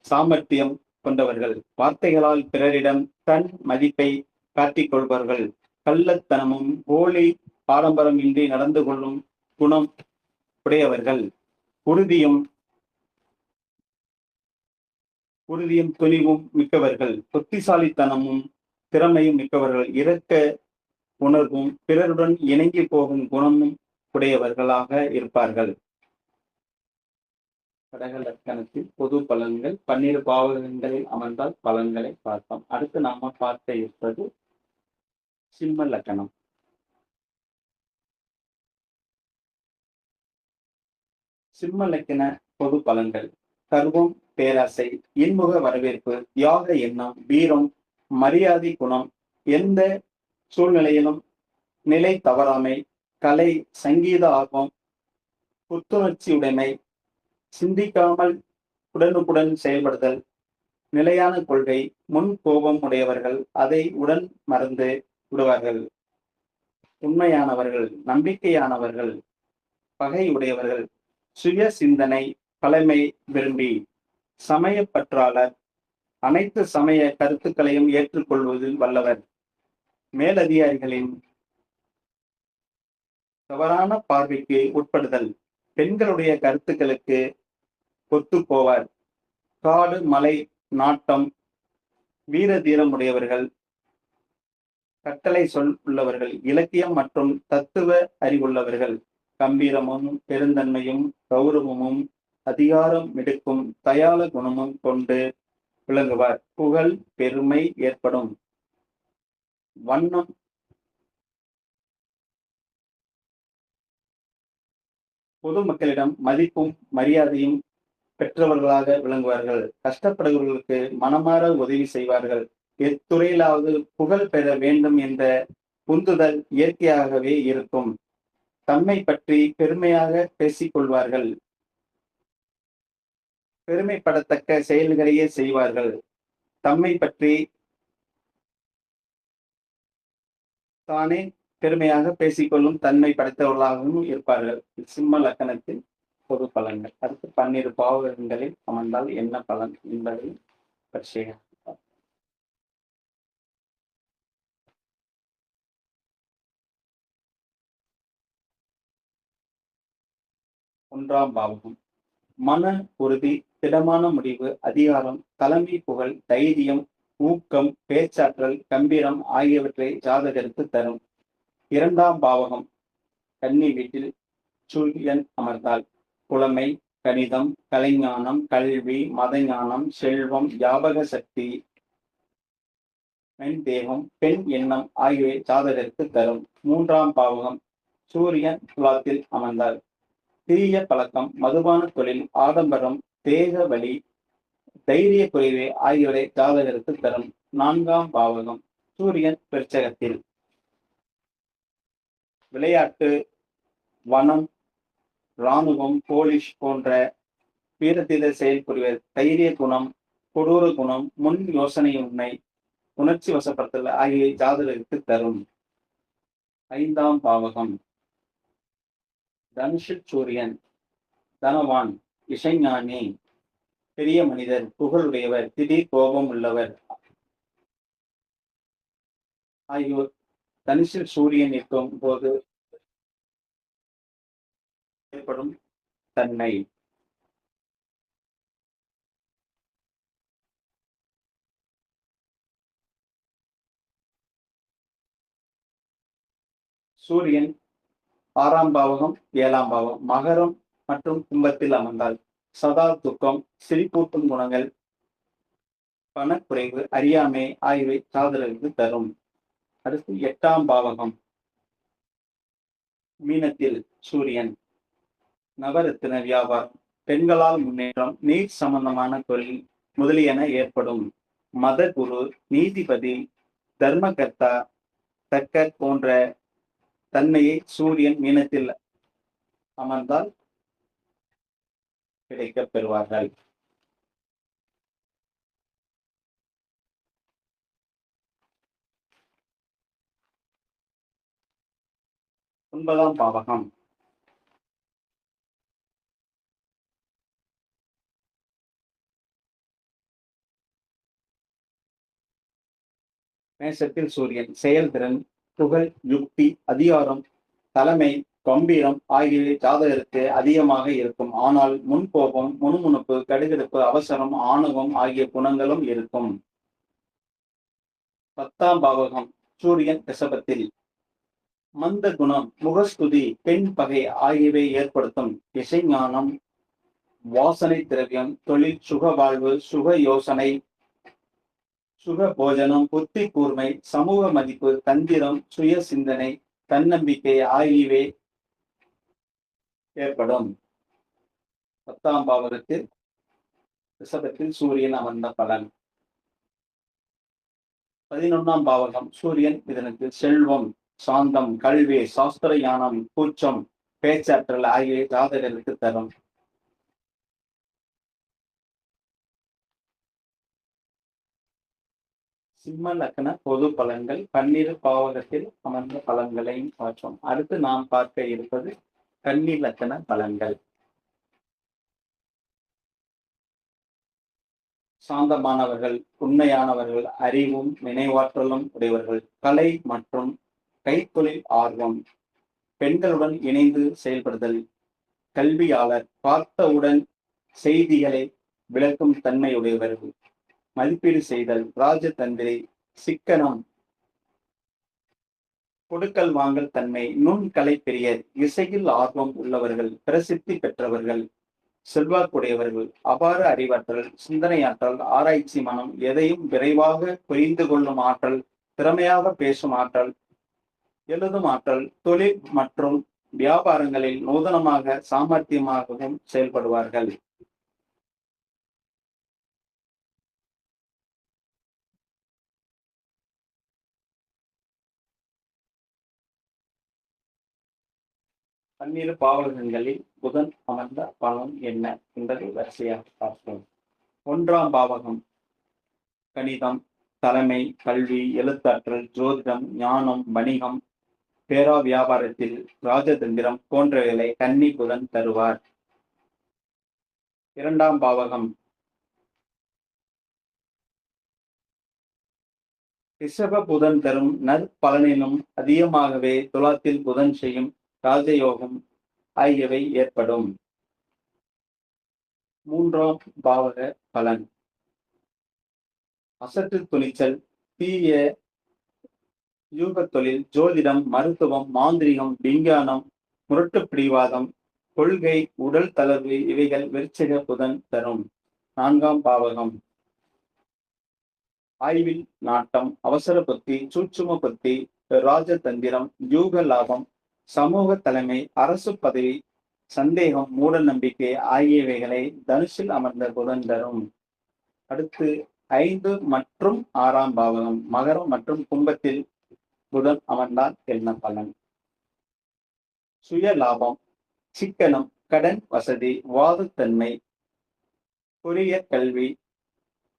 சாமர்த்தியம் கொண்டவர்கள். வார்த்தைகளால் பிறரிடம் தன் மதிப்பை காட்டிக் கொள்பவர்கள். கள்ளத்தனமும் போலி பாரம்பரியம் இன்றி நடந்து கொள்ளும் குணம் உடையவர்கள். உறுதியும் உறுதியும் துணிவும் மிக்கவர்கள், புத்திசாலித்தனமும் திறமையும் மிக்கவர்கள், இரக்க உணர்வும் பிறருடன் இணங்கி போகும் குணமும் உடையவர்களாக இருப்பார்கள். கடகலக்கணத்தில் பொது பலன்கள் 12 பாவகங்களில் அமர்ந்தால் பலன்களை பார்த்தோம். அடுத்து நாம பார்க்க இருப்பது சிம்ம லக்கணம். சிம்ம லக்கண பொது பலன்கள். கர்வம், பேராசை, இன்முக வரவேற்பு, தியாக எண்ணம், வீரம், மரியாதை குணம், எந்த சூழ்நிலையிலும் நிலை தவறாமை, கலை, சங்கீத ஆர்வம், புத்துணர்ச்சி உடைமை, சிந்திக்காமல் உடனுக்குடன் செயல்படுதல், நிலையான கொள்கை, முன் கோபம் உடையவர்கள் அதை உடன் மறந்து விடுவார்கள், உண்மையானவர்கள், நம்பிக்கையானவர்கள், பகை உடையவர்கள், சுய சிந்தனை, பழமை விரும்பி, சமயப்பற்றாளர், அனைத்து சமய கருத்துக்களையும் ஏற்றுக்கொள்வதில் வல்லவர், மேலதிகாரிகளின் தவறான பார்வைக்கு உட்படுதல், பெண்களுடைய கருத்துக்களுக்கு ஒத்து போவார், காடு மலை நாட்டம், வீர தீரம் உடையவர்கள், கட்டளை சொல் உள்ளவர்கள், இலக்கியம் மற்றும் தத்துவ அறிவுள்ளவர்கள், கம்பீரமும் பெருந்தன்மையும் கௌரவமும் அதிகாரம் மிடுக்கும் தயால குணமும் கொண்டு விளங்குவார், புகழ் பெருமை ஏற்படும், வண்ணம் பொதுமக்களிடம் மதிப்பும் மரியாதையும் பெற்றவர்களாக விளங்குவார்கள், கஷ்டப்படுபவர்களுக்கு மனமாற உதவி செய்வார்கள், எத்துறையிலாவது புகழ் பெற வேண்டும் என்ற உந்துதல் இயற்கையாகவே இருக்கும், தம்மை பற்றி பெருமையாக பேசிக் கொள்வார்கள், பெருமைப்படத்தக்க செயல்களையே செய்வார்கள், தம்மை பற்றி தானே பெருமையாக பேசிக்கொள்ளும் தன்மை படைத்தவர்களாகவும் இருப்பார்கள். சிம்ம லக்கணத்தில் பொது பலன்கள். அடுத்து 12 பாவகங்களில் அமர்ந்தால் என்ன பலன் என்பதை பற்றிய ஒன்றாம் பாவகம். மன உறுதி, திடமான முடிவு, அதிகாரம், தலைமை, புகழ், தைரியம், ஊக்கம், பேச்சாற்றல், கம்பீரம் ஆகியவற்றை ஜாதகருக்கு தரும். இரண்டாம் பாவகம். கன்னி வீட்டில் சூரியன் அமர்ந்தால் புலமை, கணிதம், கலைஞானம், கல்வி, மதஞானம், செல்வம், ஞாபக சக்தி, தேகம், பெண் எண்ணம் ஆகியவை ஜாதகருக்கு தரும். மூன்றாம் பாவகம். சூரியன் துலாத்தில் அமர்ந்தால் தீய பழக்கம், மதுபான தொழில், ஆடம்பரம், தேக வலி, தைரிய குறைவு ஆகியவை ஜாதகருக்கு தரும். நான்காம் பாவகம். சூரியன் விருச்சகத்தில் விளையாட்டு, வனம், இராணுவம், போலீஸ் போன்ற வீரதீர செயல் புரிவர், தைரிய குணம், கொடூர குணம், முன் யோசனையின்மை, உணர்ச்சி வசப்படுத்தல் ஆகியவை ஜாதகருக்கு தரும். ஐந்தாம் பாவகம். தனுஷில் சூரியன் தனவான், இசைஞானி, பெரிய மனிதர், புகழுடையவர், திடீர் கோபம் உள்ளவர் ஆகியோர் தனுஷில் சூரியன் இருக்கும் போது ஏற்படும் தன்மை. சூரியன் 6ஆம் பாவகம் 7ஆம் பாவகம் மகரம் மற்றும் கும்பத்தில் அமர்ந்தால் சதா துக்கம், சிரிப்பூட்டும் குணங்கள், பணக்குறைவு, அறியாமை ஆகியவை ஜாதகருக்கு தரும். அடுத்து 8ஆம் பாவகம். மீனத்தில் சூரியன் நவரத்தின வியாபாரம், பெண்களால் முன்னேற்றம், நீர் சம்பந்தமான தொழில் முதலியன ஏற்படும். மத குரு, நீதிபதி, தர்மகர்த்தா, தக்கர் போன்ற தன்மையை சூரியன் மீனத்தில் அமர்ந்தால் கிடைக்கப் பெறுவார்கள். ஒன்பதாம் பாவகம். மேஷத்தில் சூரியன் செயல்திறன், புகழ், யுக்தி, அதிகாரம், தலைமை, கம்பீரம் ஆகியவை ஜாதகருக்கு அதிகமாக இருக்கும். ஆனால் முன்கோபம், முணுமுணுப்பு, கடுகடுப்பு, அவசரம், ஆணவம் ஆகிய குணங்களும் இருக்கும். 10ஆம் பாவகம் சூரியன் ரிஷபத்தில். மந்த குணம், முகஸ்துதி, பெண் பகை ஆகியவை ஏற்படுத்தும். இசைஞானம், வாசனை திரவியம், தொழில், சுக வாழ்வு, சுக யோசனை, சுக போஜனம், புத்தி கூர்மை, சமூக மதிப்பு, தந்திரம், சுய சிந்தனை, தன்னம்பிக்கை ஆகியவை ஏற்படும். 10ஆம் பாவகத்தில் ரிஷபத்தில் சூரியன் அமர்ந்த பலன். 11ஆம் பாவகம் சூரியன் மிதுனத்தில். செல்வம், சாந்தம், கல்வி, சாஸ்திர ஞானம், கூச்சம், பேச்சாற்றல் ஆகியவை ஜாதகருக்கு தரும். சிம்ம லக்ன பொது பலன்கள் 12 பாவகத்தில் அமர்ந்த பலன்களையும் பார்த்தோம். அடுத்து நாம் பார்க்க இருப்பது கன்னி லக்ன பலன்கள். சாந்தமானவர்கள், உண்மையானவர்கள், அறிவும் நினைவாற்றலும் உடையவர்கள், கலை மற்றும் கைத்தொழில் ஆர்வம், பெண்களுடன் இணைந்து செயல்படுதல், கல்வியாளர், பார்த்தவுடன் செய்திகளை விளக்கும் தன்மையுடையவர்கள், மதிப்பீடு செய்தல், ராஜதந்திரி, சிக்கனம், கொடுக்கல் வாங்கல் தன்மை, நுண்கலை பிரியர், இசையில் ஆர்வம் உள்ளவர்கள், பிரசித்தி பெற்றவர்கள், செல்வாக்குடையவர்கள், அபார அறிவாற்றல், சிந்தனையாற்றல், ஆராய்ச்சி மனம், எதையும் விரைவாக புரிந்து கொள்ளும் ஆற்றல், திறமையாக பேசும் ஆற்றல், எழுதும் ஆற்றல், தொழில் மற்றும் வியாபாரங்களில் நூதனமாக சாமர்த்தியமாகவும் செயல்படுவார்கள். பன்னிரு பாவகங்களில் புதன் அமர்ந்த பலன் என்ன என்பதை வரிசையாக பார்ப்போம். 1ஆம் பாவகம் கணிதம், தலைமை, கல்வி, எழுத்தாற்றல், ஜோதிடம், ஞானம், வணிகம், பேரா வியாபாரத்தில் ராஜதந்திரம் போன்றவைகளை கன்னி புதன் தருவார். 2ஆம் பாவகம் ரிஷப புதன் தரும் நற்பலனிலும் அதிகமாகவே துலாத்தில் புதன் செய்யும் ராஜயோகம் ஆகியவை ஏற்படும். 3ஆம் பாவக பலன் அசட்டு துணிச்சல், தீய யூக தொழில், ஜோதிடம், மருத்துவம், மாந்திரிகம், விஞ்ஞானம், முரட்டு பிடிவாதம், கொள்கை, உடல் தளர்வு இவைகள் விருச்சிக புதன் தரும். 4ஆம் பாவகம் ஆய்வில் நாட்டம், அவசர புத்தி, சூட்சும புத்தி, ராஜதந்திரம், யூக லாபம், சமூக தலைமை, அரசு பதவி, சந்தேகம், மூட நம்பிக்கை ஆகியவைகளை தனுஷில் அமர்ந்த புதன் தரும். அடுத்து 5 மற்றும் 6ஆம் பாவகம் மகரம் மற்றும் கும்பத்தில் புதன் அமர்ந்தால் என்ன பலன்? சுய லாபம், சிக்கனம், கடன் வசதி, வாதத்தன்மை, புரிய கல்வி,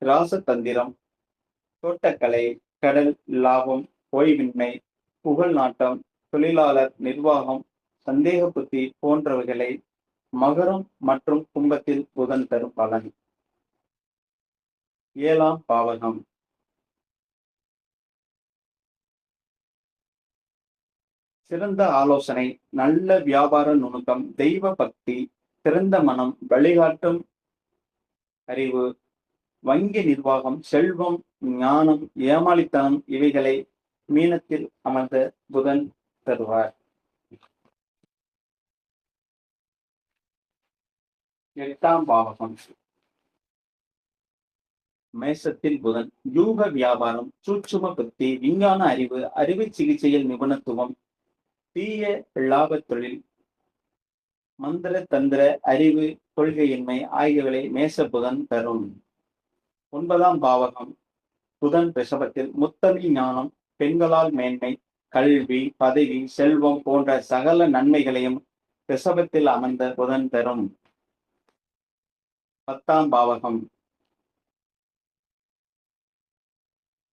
ராசதந்திரம், தோட்டக்கலை, கடல் லாபம், ஓய்வின்மை, புகழ் நாட்டம், தொழிலாளர் நிர்வாகம், சந்தேக புத்தி போன்றவைகளை மகரம் மற்றும் கும்பத்தில் புதன் தரும் பலன். 7ஆம் பாவகம் சிறந்த ஆலோசனை, நல்ல வியாபார நுணுக்கம், தெய்வ பக்தி, திறந்த மனம், வழிகாட்டும் அறிவு, வங்கி நிர்வாகம், செல்வம், ஞானம், ஏமாளித்தனம் இவைகளை மீனத்தில் அமர்ந்த புதன் தருவார். 8ஆம் பாவகம் மேசத்தில் புதன் யூக வியாபாரம், சூட்சும புத்தி, விஞ்ஞான அறிவு, அறுவை சிகிச்சையில் நிபுணத்துவம், தீய லாப தொழில், மந்திர தந்திர அறிவு, கொள்கையின்மை ஆகியவைகளை மேச புதன் தரும். 9ஆம் பாவகம் புதன் ரிஷபத்தில் முத்தமிழ் ஞானம், பெண்களால் மேன்மை, கல்வி, பதவி, செல்வம் போன்ற சகல நன்மைகளையும் ரிஷபத்தில் அமர்ந்த புதன் தரும். 10ஆம் பாவகம்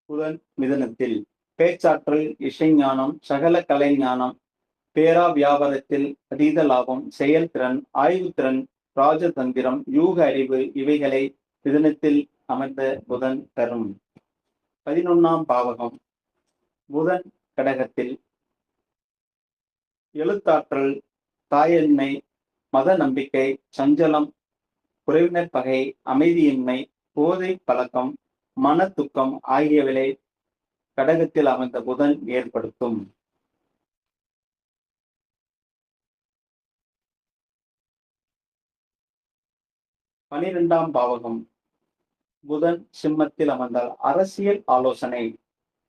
புதன் மிதுனத்தில் பேச்சாற்றல், இசைஞானம், சகல கலை ஞானம், பேரா வியாபாரத்தில் அதீத லாபம், செயல்திறன், ஆய்வுத்திறன், ராஜதந்திரம், யூக அறிவு இவைகளை மிதுனத்தில் அமர்ந்த புதன் தரும். 11ஆம் பாவகம் புதன் கடகத்தில் எழுத்தாற்றல், தாயின்மை, மத நம்பிக்கை, சஞ்சலம், உறவினர் பகை, அமைதியின்மை, போதை பழக்கம், மனத்துக்கம் ஆகியவைகளை கடகத்தில் அமர்ந்த புதன் ஏற்படுத்தும். பனிரெண்டாம் பாவகம் புதன் சிம்மத்தில் அமர்ந்தால் அரசியல் ஆலோசனை,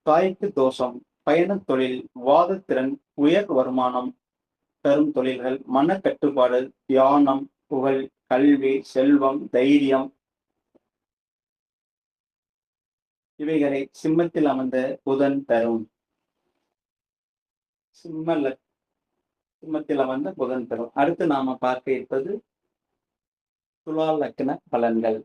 தாய்க்கு தோஷம், பயணத் தொழில், வாதத்திறன், உயர் வருமானம் தரும் தொழில்கள், மன கட்டுப்பாடு, தியானம், புகழ், கல்வி, செல்வம், தைரியம் இவைகளை சிம்மத்தில் அமர்ந்த புதன் தரும். சிம்மத்தில் அமர்ந்த புதன் தரும். அடுத்து நாம பார்க்க இருப்பது துலா லக்ன பலன்கள்.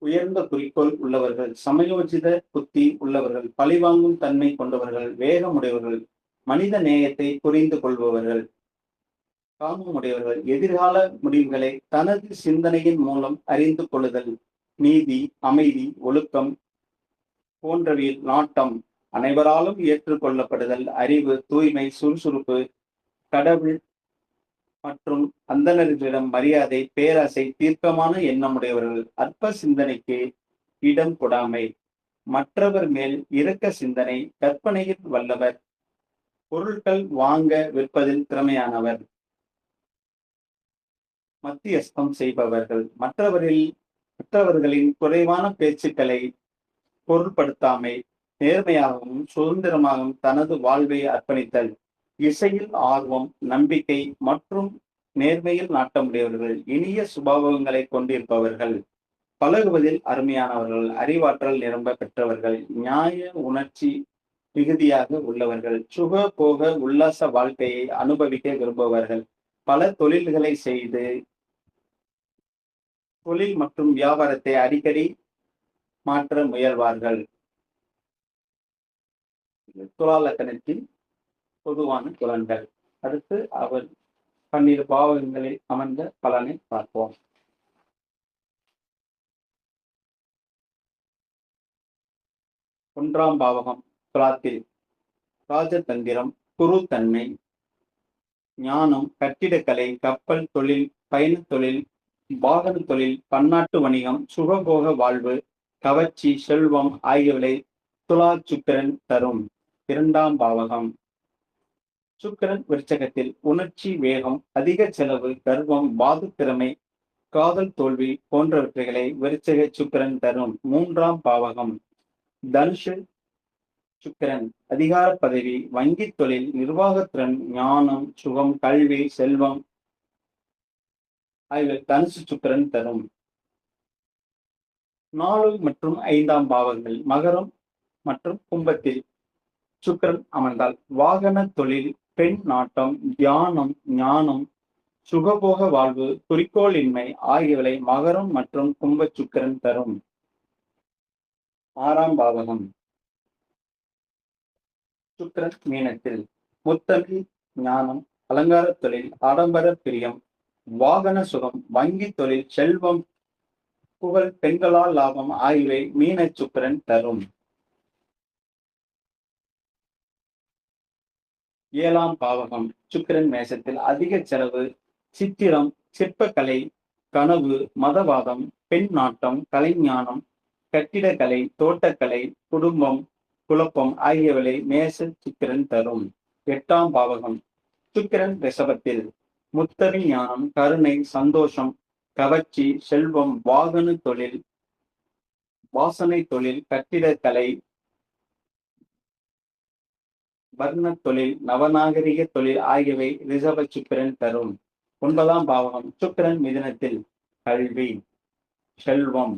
உயர்ந்த குறிக்கோள் உள்ளவர்கள், சமயோஜித புத்தி உள்ளவர்கள், பழிவாங்கும் தன்மை கொண்டவர்கள், வேகமுடையவர்கள், மனித நேயத்தை புரிந்து கொள்பவர்கள், காமமுடையவர்கள், எதிர்கால முடிவுகளை தனது சிந்தனையின் மூலம் அறிந்து கொள்ளுதல், நீதி, அமைதி, ஒழுக்கம் போன்றவையில் நாட்டம், அனைவராலும் ஏற்றுக்கொள்ளப்படுதல், அறிவு, தூய்மை, சுறுசுறுப்பு, கடவுள் மற்றும் அந்தணர்களிடம் மரியாதை, பேராசை, தீர்க்கமான எண்ணமுடையவர்கள், அற்ப சிந்தனைக்கு இடம் கொடாமை, மற்றவர் மேல் இரக்க சிந்தனை, கற்பனையில் வல்லவர், பொருட்கள் வாங்க விற்பதில் திறமையானவர், மத்தியஸ்தம் செய்பவர்கள், மற்றவர்களின் குறைவான பேச்சுக்களை பொருட்படுத்தாமை, நேர்மையாகவும் சுதந்திரமாகவும் தனது வாழ்வை அர்ப்பணித்தல், இசையில் ஆர்வம், நம்பிக்கை மற்றும் நேர்மையில் நாட்டமுடையவர்கள், இனிய சுபாவங்களை கொண்டிருப்பவர்கள், பழகுவதில் அருமையானவர்கள், அறிவாற்றல் நிரம்ப பெற்றவர்கள், நியாய உணர்ச்சி மிகுதியாக உள்ளவர்கள், சுக போக உல்லாச வாழ்க்கையை அனுபவிக்க விரும்புபவர்கள், பல தொழில்களை செய்து தொழில் மற்றும் வியாபாரத்தை அடிக்கடி மாற்ற முயல்வார்கள். துலா லக்னத்தின் பொதுவான பலன்கள். அடுத்து அவர் 12 பாவகங்களில் அமர்ந்த பலனை பார்ப்போம். ஒன்றாம் பாவகம் துலாத்தில் ராஜதந்திரம், குரு தன்மை, ஞானம், கட்டிடக்கலை, கப்பல் தொழில், பயணத் தொழில், வாகன தொழில், பன்னாட்டு வணிகம், சுகபோக வாழ்வு, கவர்ச்சி, செல்வம் ஆகியவை துலா சுக்கிரன் தரும். இரண்டாம் பாவகம் சுக்கிரன் விருச்சகத்தில் உணர்ச்சி வேகம், அதிக செலவு, கர்வம், வாத திறமை, காதல் தோல்வி போன்றவற்றைகளை விருச்சக சுக்கிரன் தரும். மூன்றாம் பாவகம் தனுஷு சுக்கிரன் அதிகார பதவி, வங்கி தொழில், நிர்வாகத்திறன், ஞானம், சுகம், கல்வி, செல்வம் ஆகியவை தனுசு சுக்கிரன் தரும். 4 மற்றும் 5ஆம் பாவங்கள் மகரம் மற்றும் கும்பத்தில் சுக்கிரன் அமர்ந்தால் வாகன தொழில், பெண் நாட்டம், தியானம், ஞானம், சுகபோக வாழ்வு, குறிக்கோளின்மை ஆகியவை மகரம் மற்றும் கும்ப சுக்கிரன் தரும். 6ஆம் பாவகம் சுக்கிரன் மீனத்தில் முத்தமிழ், ஞானம், அலங்கார தொழில், ஆடம்பர பிரியம், வாகன சுகம், வங்கி தொழில், செல்வம், புகழ், பெண்களால் லாபம் ஆகியவை மீன சுக்கிரன் தரும். 7ஆம் பாவகம் சுக்கிரன் மேசத்தில் அதிக செலவு, சித்திரம், சிற்பக்கலை, கனவு, மதவாதம், பெண் நாட்டம், கலைஞானம், கட்டிடக்கலை, தோட்டக்கலை, குடும்பம், குழப்பம் ஆகியவை மேச சுக்கிரன் தரும். 8ஆம் பாவகம் சுக்கிரன் ரிஷபத்தில் முத்தமிழ், ஞானம், கருணை, சந்தோஷம், கவர்ச்சி, செல்வம், வாகன தொழில், வாசனை தொழில், கட்டிடக்கலை, வர்ண தொழில், நவநாகரிக தொழில் ஆகியவை ரிஷப சுக்கிரன் தரும். 9ஆம் பாவகம் சுக்கிரன் மிதுனத்தில் கல்வி, செல்வம்,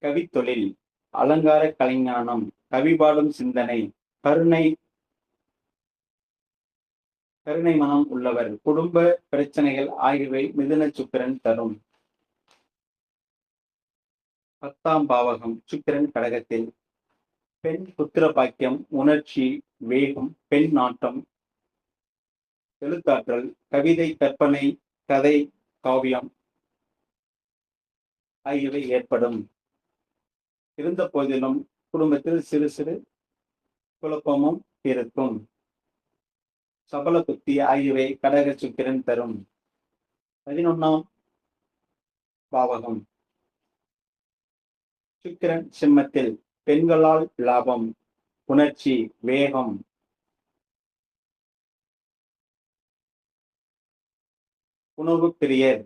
கவித்தொழில், அலங்கார கலைஞானம், கவிபாடும் சிந்தனை, கருணை மனம் உள்ளவர், குடும்ப பிரச்சனைகள் ஆகியவை மிதுன சுக்கிரன் தரும். 10ஆம் பாவகம் சுக்கிரன் கடகத்தில் பெண் புத்திர பாக்கியம், உணர்ச்சி வேகம், பெண் நாட்டம், எழுத்தாற்றல், கவிதை, கற்பனை, கதை, காவியம் ஆகியவை ஏற்படும். இருந்த போதிலும் குடும்பத்தில் சிறு சிறு குழப்பமும் இருக்கும். சபல புத்தி ஆகியவை கடக சுக்கிரன் தரும். 11ஆம் பாவகம் சுக்கிரன் சிம்மத்தில் பெண்களால் லாபம், உணர்ச்சி, வேகம், உணவு பிரியர்,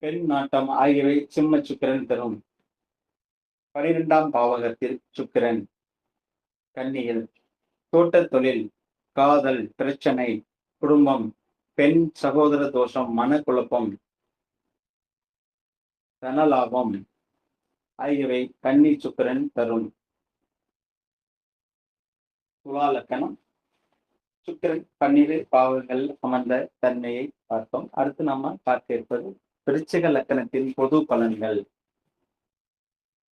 பெண் நாட்டம் ஆகியவை சிம்ம சுக்கிரன் தரும். 12ஆம் பாவகத்தில் சுக்கிரன் கன்னியில் தோட்ட தொழில், காதல் பிரச்சனை, குடும்பம், பெண் சகோதர தோஷம், மனக்குழப்பம், தனலாபம் ஆகியவை கன்னி சுக்கிரன் தரும். துலா லக்கணம் சுக்கிரன் 12 பாவங்கள் அமர்ந்த தன்மையை பார்த்தோம். அடுத்து நாம பார்க்க இருப்பது விருச்சிக லக்கணத்தின் பொது பலன்கள்.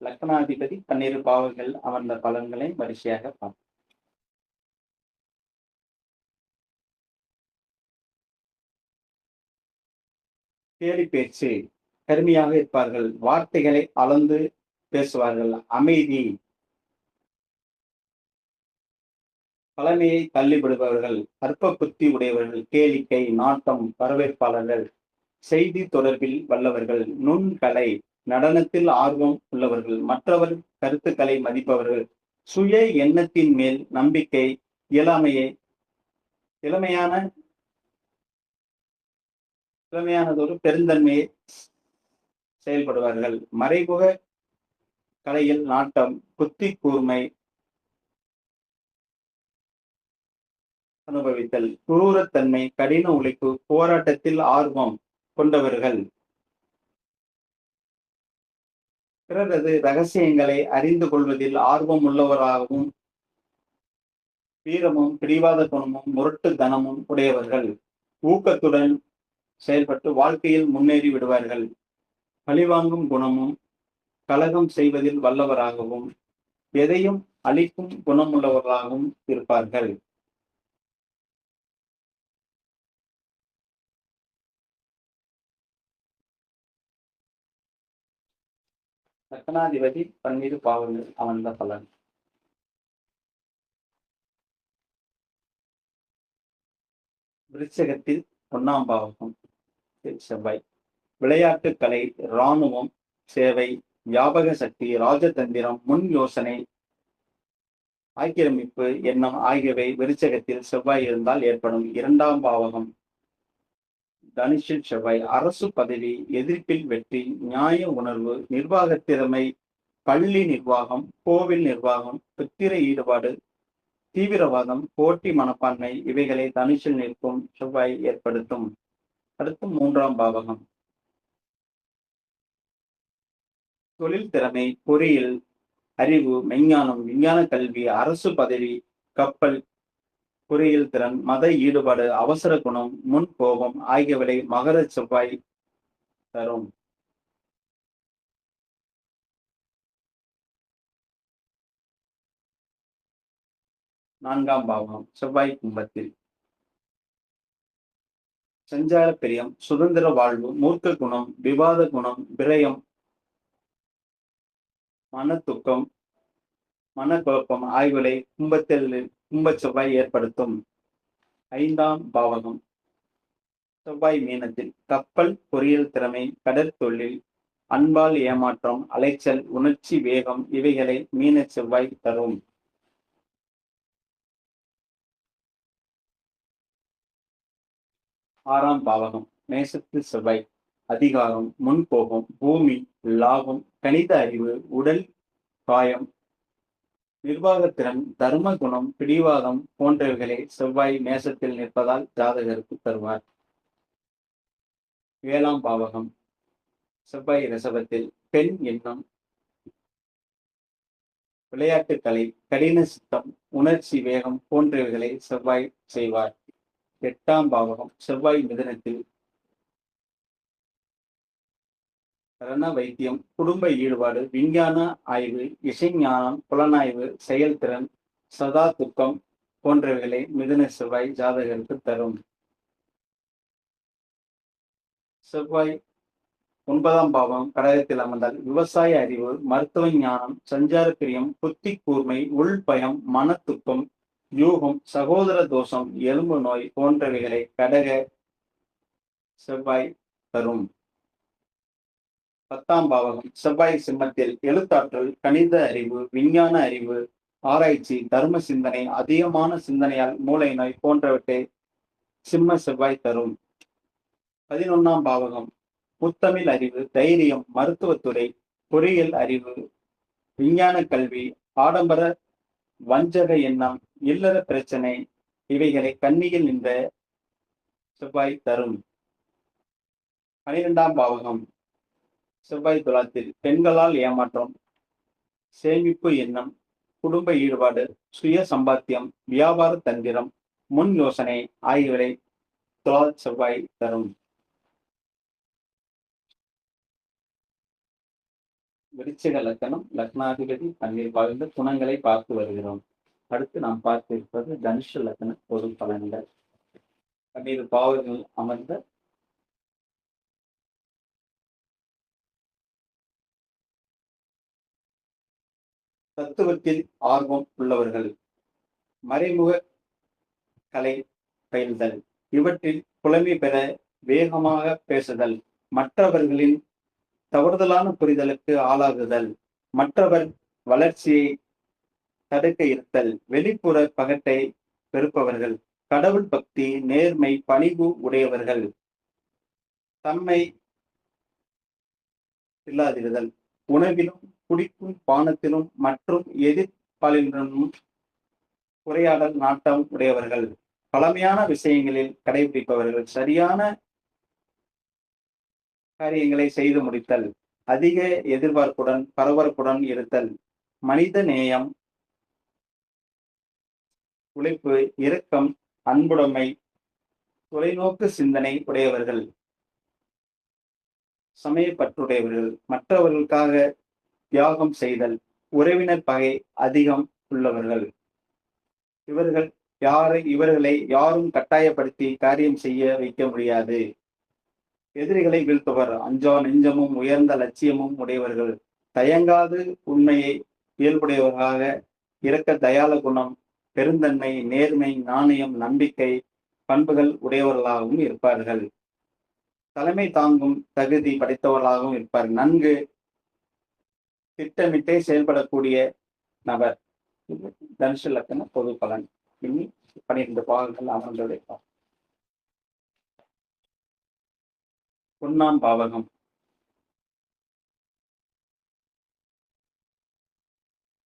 லக்கணாதிபதி 12 பாவங்கள் அமர்ந்த பலன்களை வரிசையாக பார்ப்போம். தேடி பேச்சு கருமையாக இருப்பார்கள். வார்த்தைகளை அளந்து பேசுவார்கள். அமைதி, பழமையை தள்ளிவிடுபவர்கள், அற்ப புத்தி உடையவர்கள், கேளிக்கை, நாட்டம், வரவேற்பாளர்கள், செய்தி தொடர்பில் வல்லவர்கள், நுண்கலை, நடனத்தில் ஆர்வம் உள்ளவர்கள், மற்றவர் கருத்துக்களை மதிப்பவர்கள், சுய எண்ணத்தின் மேல் நம்பிக்கை, இளமையானதொரு பெருந்தன்மையை செயல்படுவார்கள். மறைமுக கலையில் நாட்டம், புத்தி கூர்மை அனுபவித்தல், குரூரத்தன்மை, கடின உழைப்பு, போராட்டத்தில் ஆர்வம் கொண்டவர்கள், பிறரது ரகசியங்களை அறிந்து கொள்வதில் ஆர்வம் உள்ளவராகவும், வீரமும் பிடிவாத குணமும் முரட்டுத்தனமும் உடையவர்கள், ஊக்கத்துடன் செயல்பட்டு வாழ்க்கையில் முன்னேறி விடுவார்கள். பழிவாங்கும் குணமும் கலகம் செய்வதில் வல்லவராகவும், எதையும் அளிக்கும் குணமுள்ளவர்களாகவும் இருப்பார்கள். லக்னாதிபதி 12 பாவங்கள் அமர்ந்த பலன். விருச்சிகத்தில் 1ஆம் பாவகம் செவ்வாய். விளையாட்டு கலை, இராணுவம், சேவை, ஞாபக சக்தி, ராஜதந்திரம், முன் யோசனை, ஆக்கிரமிப்பு எண்ணம் ஆகியவை விருச்சகத்தில் செவ்வாய் இருந்தால் ஏற்படும். 2ஆம் பாவகம் தனுஷில் செவ்வாய். அரசு பதவி, எதிர்ப்பில் வெற்றி, நியாய உணர்வு, நிர்வாக திறமை, பள்ளி நிர்வாகம், கோவில் நிர்வாகம், புத்திர ஈடுபாடு, தீவிரவாதம், போட்டி மனப்பான்மை இவைகளை தனுஷில் நிற்கும் செவ்வாய் ஏற்படுத்தும். அடுத்து 3ஆம் பாவகம் தொழில் திறமை, பொறியியல், அறிவு, மெஞ்ஞானம், விஞ்ஞான கல்வி, அரசு பதவி, கப்பல், பொறியியல் திறன், மத ஈடுபாடு, அவசர குணம், முன் கோபம் ஆகியவை மகர செவ்வாய் தரும். நான்காம் பாவம் செவ்வாய் கும்பத்தில். சஞ்சார பிரியம், சுதந்திர வாழ்வு, மூர்க்க குணம், விவாத குணம், விரயம், மன துக்கம், மனக்குழப்பம் ஆகியவை கும்ப செவ்வாய் ஏற்படுத்தும். 5ஆம் பாவகம் செவ்வாய் மீனத்தில். கப்பல், பொறியியல் திறமை, கடற்தொழில், அன்பால் ஏமாற்றம், அலைச்சல், உணர்ச்சி வேகம் இவைகளை மீன செவ்வாய் தரும். 6ஆம் பாவகம் மேசத்தில் செவ்வாய். அதிகாரம், முன்கோபம், பூமி, லாபம், கணித அறிவு, உடல் காயம், நிர்வாகத்திறன், தர்ம குணம், பிடிவாதம் போன்றவைகளை செவ்வாய் மேசத்தில் நிற்பதால் ஜாதகருக்கு தருவார். 7ஆம் பாவகம் செவ்வாய் ரிஷபத்தில். பெண் எண்ணம், விளையாட்டுக்கலை, கடின சித்தம், உணர்ச்சி வேகம் போன்றவைகளை செவ்வாய் செய்வார். 8ஆம் பாவகம் செவ்வாய் மிதுனத்தில். ரண வைத்தியம், குடும்ப ஈடுபாடு, விஞ்ஞான ஆய்வு, இசைஞானம், புலனாய்வு, செயல்திறன், சதா துக்கம் போன்றவைகளை மிதுன செவ்வாய் ஜாதகருக்கு தரும். செவ்வாய் 9ஆம் பாவம் கடகத்தில் அமர்ந்தால் விவசாய அறிவு, மருத்துவ ஞானம், சஞ்சார பிரியம், புத்தி கூர்மை, உள்பயம், மனத்துக்கம், யூகம், சகோதர தோஷம், எலும்பு நோய் போன்றவைகளை கடக செவ்வாய் தரும். 10ஆம் பாவகம் செவ்வாய் சிம்மத்தில் எழுத்தாற்றல், கணித அறிவு, விஞ்ஞான அறிவு, ஆராய்ச்சி, தர்ம சிந்தனை, அதிகமான சிந்தனையால் மூளை நோய் போன்றவற்றை சிம்ம செவ்வாய் தரும். 11ஆம் பாவகம் முத்தமிழ் அறிவு, தைரியம், மருத்துவத்துறை, பொறியியல் அறிவு, விஞ்ஞான கல்வி, ஆடம்பர வஞ்சக எண்ணம், இல்லற பிரச்சனை இவைகளை கன்னியில் நின்ற செவ்வாய் தரும். 12ஆம் பாவகம் செவ்வாய் துலாத்தில் பெண்களால் ஏமாற்றம், சேமிப்பு எண்ணம், குடும்ப ஈடுபாடு, சுய சம்பாத்தியம், வியாபார தந்திரம், முன் யோசனை ஆகியவை துலா செவ்வாய் தரும். விருச்சிக லக்னம், லக்னாதிபதி 12 பாகங்கள் குணங்களை பார்த்து வருகிறோம். அடுத்து நாம் பார்க்க இருப்பது தனுஷ லக்ன பொது பலன்கள். 12 பாவங்கள் அமர்ந்த தத்துவத்தில் ஆர்வம் உள்ளவர்கள், மறைமுக கலை பயில்தல், இவற்றில் புலமை பெற வேகமாக பேசுதல், மற்றவர்களின் தவறுதலான புரிதலுக்கு ஆளாகுதல், மற்றவர் வளர்ச்சியை தடுக்க இருத்தல், வெளிப்புற பகட்டை வெறுப்பவர்கள், கடவுள் பக்தி, நேர்மை, பணிவு உடையவர்கள், தம்மை இல்லாதிருதல், உணவிலும் குடிக்கும் பானத்திலும் மற்றும் எதிர்ப்பாளினும் உரையாடல் நாட்டம் உடையவர்கள், பழமையான விஷயங்களில் கடைபிடிப்பவர்கள், சரியான காரியங்களை செய்து முடித்தல், அதிக எதிர்பார்ப்புடன் பரபரப்புடன் இருத்தல், மனித நேயம், உழைப்பு, இரக்கம், அன்புடைமை, தொலைநோக்கு சிந்தனை உடையவர்கள், சமயப்பற்றுடையவர்கள், மற்றவர்களுக்காக தியாகம் செய்தல், உறவினர் பகை அதிகம் உள்ளவர்கள். இவர்களை யாரும் கட்டாயப்படுத்தி காரியம் செய்ய வைக்க முடியாது. எதிரிகளை வீழ்த்துவர், அஞ்சா நெஞ்சமும் உயர்ந்த லட்சியமும் உடையவர்கள், தயங்காது உண்மையை இயல்புடையவர்களாக, இரக்க தயால குணம், பெருந்தன்மை, நேர்மை, நாணயம், நம்பிக்கை பண்புகள் உடையவர்களாகவும் இருப்பார்கள். தலைமை தாங்கும் தகுதி படைத்தவர்களாகவும் இருப்பார். நன்கு திட்டமிட்டே செயல்படக்கூடிய நபர். தனுஷ லக்ன பொது பலன். இனி 12 பாகங்கள் அமர்ந்துடைப்பார். 1ஆம் பாவகம்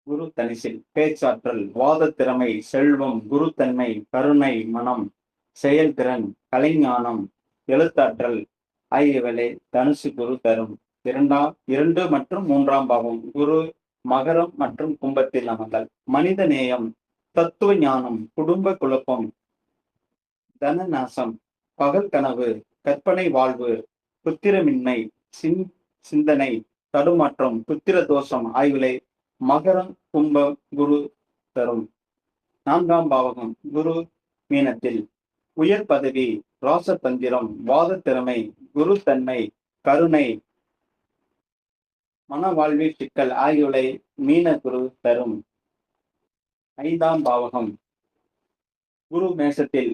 குரு தனிசில் பேச்சாற்றல், வாத திறமை, செல்வம், குருத்தன்மை, கருணை, மனம், செயல்திறன், கலைஞானம், எழுத்தாற்றல் ஆகியவை தனுசு குரு தரும். 2 மற்றும் 3ஆம் பாவம் குரு மகரம் மற்றும் கும்பத்தில் அமர்ந்தால் மனித நேயம், தத்துவ ஞானம், குடும்ப குழப்பம், தன நாசம், பகல் கனவு, கற்பனை வாழ்வு, புத்திரமின்மை, சிந்தனை தடுமாற்றம், புத்திர தோஷம் ஆகியவை மகரம் கும்பம் குரு தரும். 4ஆம் பாவகம் குரு மீனத்தில் உயர் பதவி, ராசதந்திரம், வாத திறமை, குரு தன்மை, கருணை, மன வாழ்வில் சிக்கல் ஆகியவை மீன குரு தரும். 5ஆம் பாவகம் குரு மேசத்தில்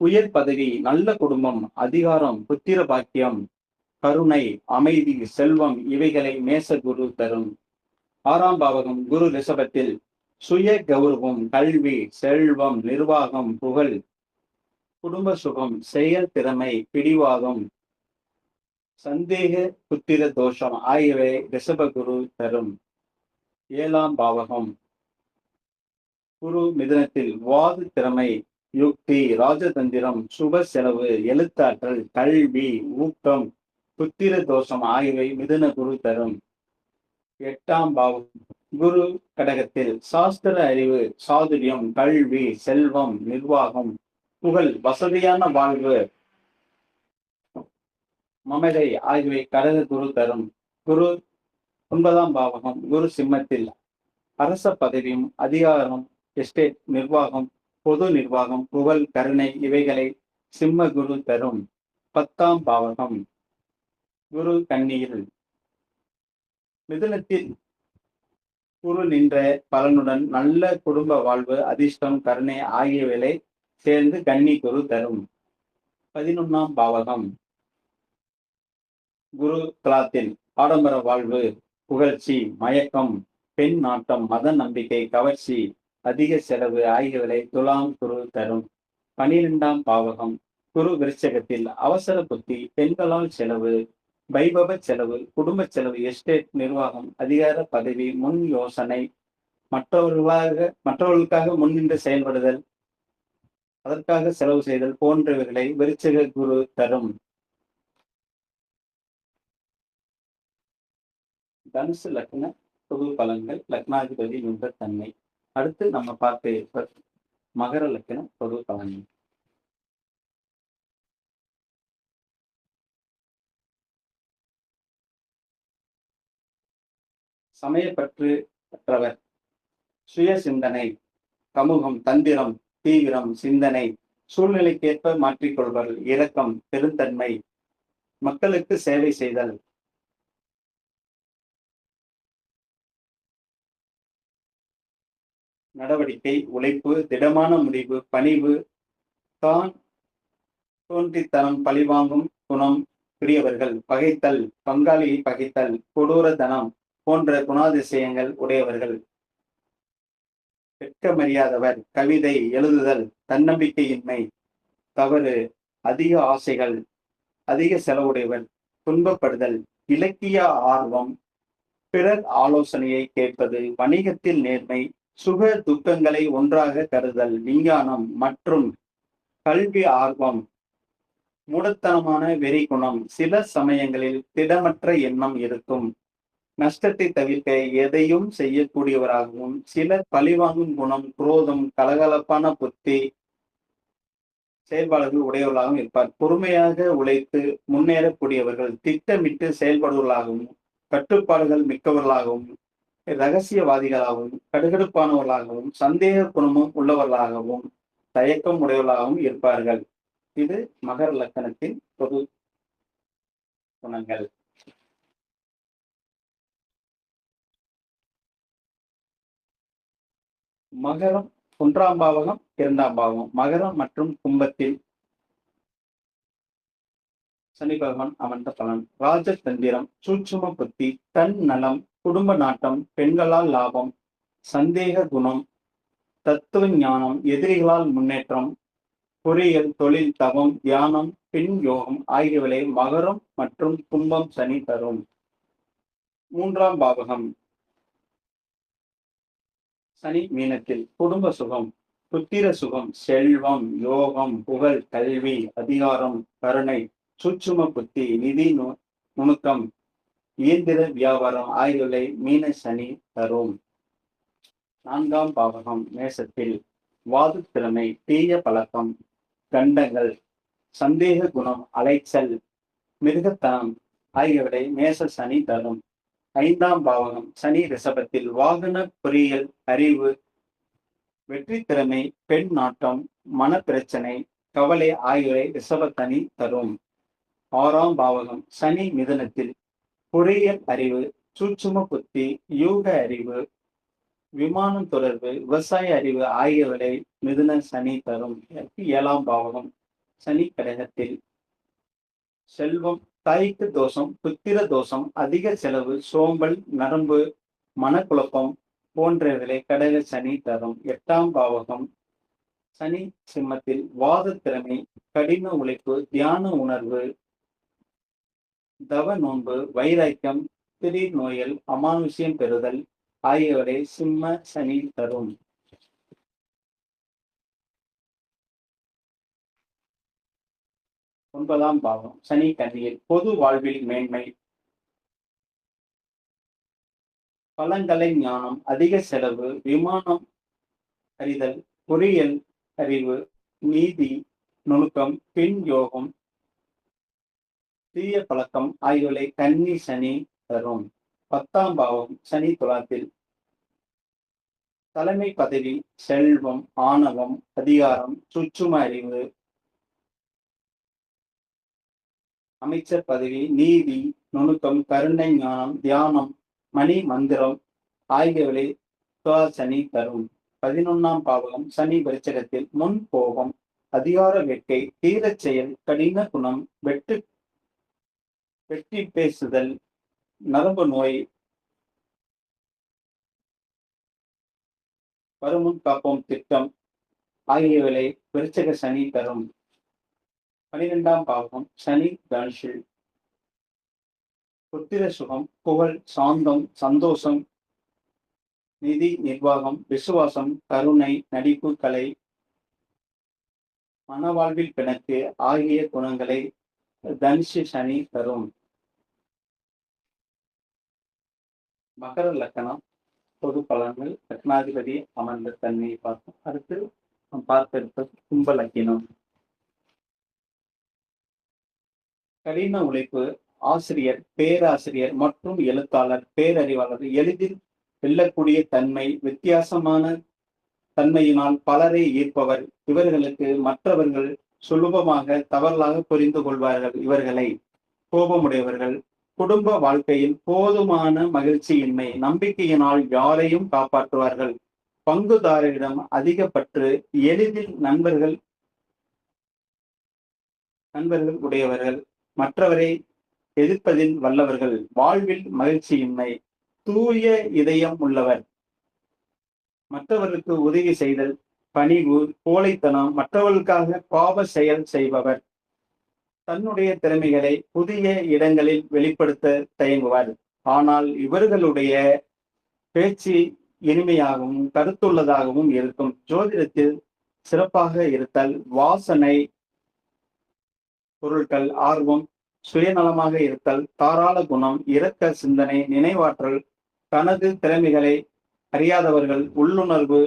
உயர் பதவி, நல்ல குடும்பம், அதிகாரம், புத்திர பாக்கியம், கருணை, அமைதி, செல்வம் இவைகளை மேச குரு தரும். 6ஆம் பாவகம் குரு ரிஷபத்தில் சுய கௌரவம், கல்வி, செல்வம், நிர்வாகம், புகழ், குடும்ப சுகம், செயல் திறமை, பிடிவாதம், சந்தேக புத்திர தோஷம் ஆகியவை ரிஷப குரு தரும். 7ஆம் பாவகம் குரு மிதுனத்தில் வாது திறமை, யுக்தி, ராஜதந்திரம், சுப செலவு, எழுத்தாற்றல், கல்வி, ஊக்கம், புத்திர தோஷம் ஆகியவை மிதுன குரு தரும். 8ஆம் பாவம் குரு கடகத்தில் சாஸ்திர அறிவு, சாதுரியம், கல்வி, செல்வம், நிர்வாகம், புகழ், வசதியான வாழ்வு, மமதை ஆகியவை கடக குரு தரும். குரு 9ஆம் பாவகம் குரு சிம்மத்தில் அரச பதவியும், அதிகாரம், எஸ்டேட், நிர்வாகம், பொது நிர்வாகம், புகழ், கருணை இவைகளை சிம்ம குரு தரும். 10ஆம் பாவகம் குரு கன்னியில். மிதுனத்தில் குரு நின்ற பலனுடன் நல்ல குடும்ப வாழ்வு, அதிர்ஷ்டம், கருணை ஆகியவைகளை சேர்ந்து கன்னி குரு தரும். 11ஆம் பாவகம் குரு துலாத்தில் ஆடம்பர வாழ்வு, புகழ்ச்சி, மயக்கம், பெண் நாட்டம், மத நம்பிக்கை, கவர்ச்சி, அதிக செலவு ஆகியவைகளை துலாம் குரு தரும். 12ஆம் பாவகம் குரு விருச்சகத்தில் அவசர புத்தி, பெண்களால் செலவு, வைபவ செலவு, குடும்ப செலவு, எஸ்டேட், நிர்வாகம், அதிகார பதவி, முன் யோசனை, மற்றவர்களுக்காக முன்னின்று செயல்படுதல், அதற்காக செலவு செய்தல் போன்றவைகளை விருச்சக குரு தரும். தனுசு லக்ன பொது பலன்கள், லக்னாதிபதி நின்ற தன்மை. அடுத்து நம்ம பார்க்க இருப்பது மகர லக்ன பொது பலன்கள். சமயப்பற்று அற்றவர், சுய சிந்தனை, சமூகம், தந்திரம், தீவிரம், சிந்தனை, சூழ்நிலைக்கேற்ப மாற்றிக்கொள்வர், இரக்கம், பெருந்தன்மை, மக்களுக்கு சேவை செய்தல், நடவடிக்கை, உழைப்பு, திடமான முடிவு, பணிவு, தான் தோன்றித்தனம், பழிவாங்கும் குணம் உடையவர்கள், பகைத்தல், பங்காளியை பகைத்தல், கொடூரத்தனம் போன்ற குணாதிசயங்கள் உடையவர்கள், வெட்கமறியாதவர், கவிதை எழுதுதல், தன்னம்பிக்கையின்மை, தவறு, அதிக ஆசைகள், அதிக செலவுடையவர், துன்பப்படுதல், இலக்கிய ஆர்வம், பிறர் ஆலோசனையை கேட்பது, வணிகத்தில் நேர்மை, சுக துக்கங்களை ஒன்றாக கருதல், விஞ்ஞானம் மற்றும் கல்வி ஆர்வம், மூடத்தனமான வெறி குணம், சில சமயங்களில் திடமற்ற எண்ணம் இருக்கும், நஷ்டத்தை தவிர்க்க எதையும் செய்யக்கூடியவராகவும், சிலர் பழிவாங்கும் குணம், குரோதம், கலகலப்பான புத்தி செயல்பாடுகள் உடையவர்களாகவும் இருப்பார். பொறுமையாக உழைத்து முன்னேறக்கூடியவர்கள், திட்டமிட்டு செயல்படுவர்களாகவும், கட்டுப்பாடுகள் மிக்கவர்களாகவும், இரகசியவாதிகளாகவும், கடுகடுப்பானவர்களாகவும், சந்தேக குணமும் உள்ளவர்களாகவும், தயக்கம் உடையவர்களாகவும் இருப்பார்கள். இது மகர லக்கணத்தின் பொது குணங்கள். மகரம் 1ஆம் பாவகம், 2ஆம் பாவகம். மகரம் மற்றும் கும்பத்தில் சனி பகவான் அமர்ந்த பலன். ராஜதந்திரம், சூட்சும புத்தி, தன் நலம், குடும்ப நாட்டம், பெண்களால் லாபம், சந்தேக குணம், தத்துவ ஞானம், எதிரிகளால் முன்னேற்றம், பொறியியல், தொழில், தவம், தியானம், பின் யோகம் ஆகியவைகளை மகரம் மற்றும் கும்பம் சனி தரும். 3ஆம் பாவகம் சனி மீனத்தில் குடும்ப சுகம், புத்திர சுகம், செல்வம், யோகம், புகழ், கல்வி, அதிகாரம், கருணை, சூட்சும புத்தி, நிதி நுணுக்கம், இயந்திர வியாபாரம் ஆகியவை மீன சனி தரும். 4ஆம் பாவகம் மேசத்தில் வாது திறமை, தீய பழக்கம், கண்டங்கள், சந்தேக குணம், அலைச்சல், மிருகத்தனம் ஆகியவற்றை மேச சனி தரும். 5ஆம் பாவகம் சனி ரிஷபத்தில் வாகன பொறியியல், அறிவு, வெற்றி திறமை, பெண் நாட்டம், மனப்பிரச்சனை, கவலை ஆகியவை ரிஷபத்தனி தரும். 6ஆம் பாவகம் சனி மிதுனத்தில் பொறியியல் அறிவு, சூட்சும புத்தி, யூக அறிவு, விமானம் தொடர்பு, விவசாய அறிவு ஆகியவற்றை மிதுன சனி தரும். 7ஆம் பாவகம் சனி கடகத்தில் செல்வம், தாய்க்கு தோஷம், புத்திர தோஷம், அதிக செலவு, சோம்பல், நரம்பு, மனக்குழப்பம் போன்றவைகளை கடக சனி தரும். 8ஆம் பாவகம் சனி சிம்மத்தில் வாத திறமை, கடின உழைப்பு, தியான உணர்வு, தவ நோன்பு, வைராக்கியம், திடீர் நோயல், அமானுஷ்யம் பெறுதல் ஆகியவரை சிம்ம சனி தரும். 9ஆம் பாவம் சனி கன்னியில் பொது வாழ்வில் மேன்மை, பழங்கலை ஞானம், அதிக செலவு, விமானம் அறிதல், பொறியியல் அறிவு, நீதி நுணுக்கம், பின் யோகம், தீய பழக்கம் ஆகியவை கன்னி சனி தரும். 10ஆம் பாவம் சனி துலாத்தில் தலைமை பதவி செல்வம், ஆணவம், அதிகாரம், சூட்சும அறிவு. அமைச்சர் பதவி நீதி, நுணுக்கம், கருணை, ஞானம், தியானம், மணி மந்திரம் ஆகியவை சனி தரும். 11ஆம் பாவகம் சனி விருச்சகத்தில் முன் கோபம், அதிகார வேட்கை, தீரச் செயல், கடின குணம், வெட்டி பேசுதல், நரம்பு நோய், வருமுன் காப்போம் திட்டம் ஆகியவை விருச்சக சனி தரும். 12ஆம் பாவகம் சனி தனுஷில் புத்திர சுகம், புகழ், சாந்தம், சந்தோஷம், நிதி நிர்வாகம், விசுவாசம், கருணை, நடிப்பு, கலை, மனவாழ்வில் பிணக்கு ஆகிய குணங்களை தனுஷு சனி தரும். மகர லக்கணம் பொது பலன்கள், லக்னாதிபதி அமர்ந்த தன்மையை பார்த்தோம். அடுத்து நாம் பார்க்க இருப்பது கும்ப லக்கினம். கடின உழைப்பு, ஆசிரியர், பேராசிரியர் மற்றும் எழுத்தாளர், பேரறிவாளர், எளிதில் வெல்லக்கூடிய தன்மை, வித்தியாசமான தன்மையினால் பலரை ஈர்ப்பவர். இவர்களுக்கு மற்றவர்கள் சுலபமாக தவறாக புரிந்து கொள்வார்கள். இவர்களை கோபமுடையவர்கள். குடும்ப வாழ்க்கையில் போதுமான மகிழ்ச்சியின்மை, நம்பிக்கையினால் யாரையும் காப்பாற்றுவார்கள். பங்குதாரரிடம் அதிக பற்று, எளிதில் நண்பர்கள் உடையவர்கள், மற்றவரை எதிர்ப்பதில் வல்லவர்கள். வாழ்வில் மகிழ்ச்சியின்மை, தூய இதயம் உள்ளவர். மற்றவர்களுக்கு உதவி செய்தல், பணிவு, கோழைத்தனம், மற்றவர்களுக்காக பாவ செயல் செய்பவர். தன்னுடைய திறமைகளை புதிய இடங்களில் வெளிப்படுத்த தயங்குவார். ஆனால் இவர்களுடைய பேச்சு இனிமையாகவும் கருத்துள்ளதாகவும் இருக்கும். ஜோதிடத்தில் சிறப்பாக இருத்தல், வாசனை பொருட்கள் ஆர்வம், சுயநலமாக இருத்தல், தாராள குணம், இரக்க சிந்தனை, நினைவாற்றல், தனது திறமைகளை அறியாதவர்கள், உள்ளுணர்வு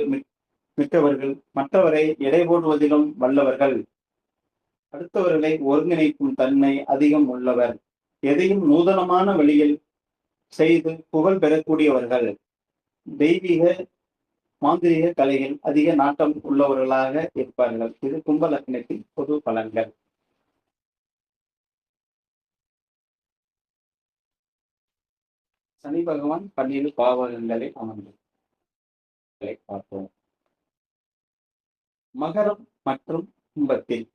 மிக்கவர்கள், மற்றவரை எடை போடுவதிலும் வல்லவர்கள், அடுத்தவர்களை ஒருங்கிணைக்கும் தன்மை அதிகம் உள்ளவர், எதையும் நூதனமான வழியில் செய்து புகழ் பெறக்கூடியவர்கள், தெய்வீக மாந்திரிக கலையில் அதிக நாட்டம் உள்ளவர்களாக இருப்பார்கள். இது கும்ப லக்னத்தின் பொது பலன்கள். சனி பகவான் 12 பாவகங்களை அமர்ந்து பார்ப்போம். மகரம் மற்றும் கும்பத்தில்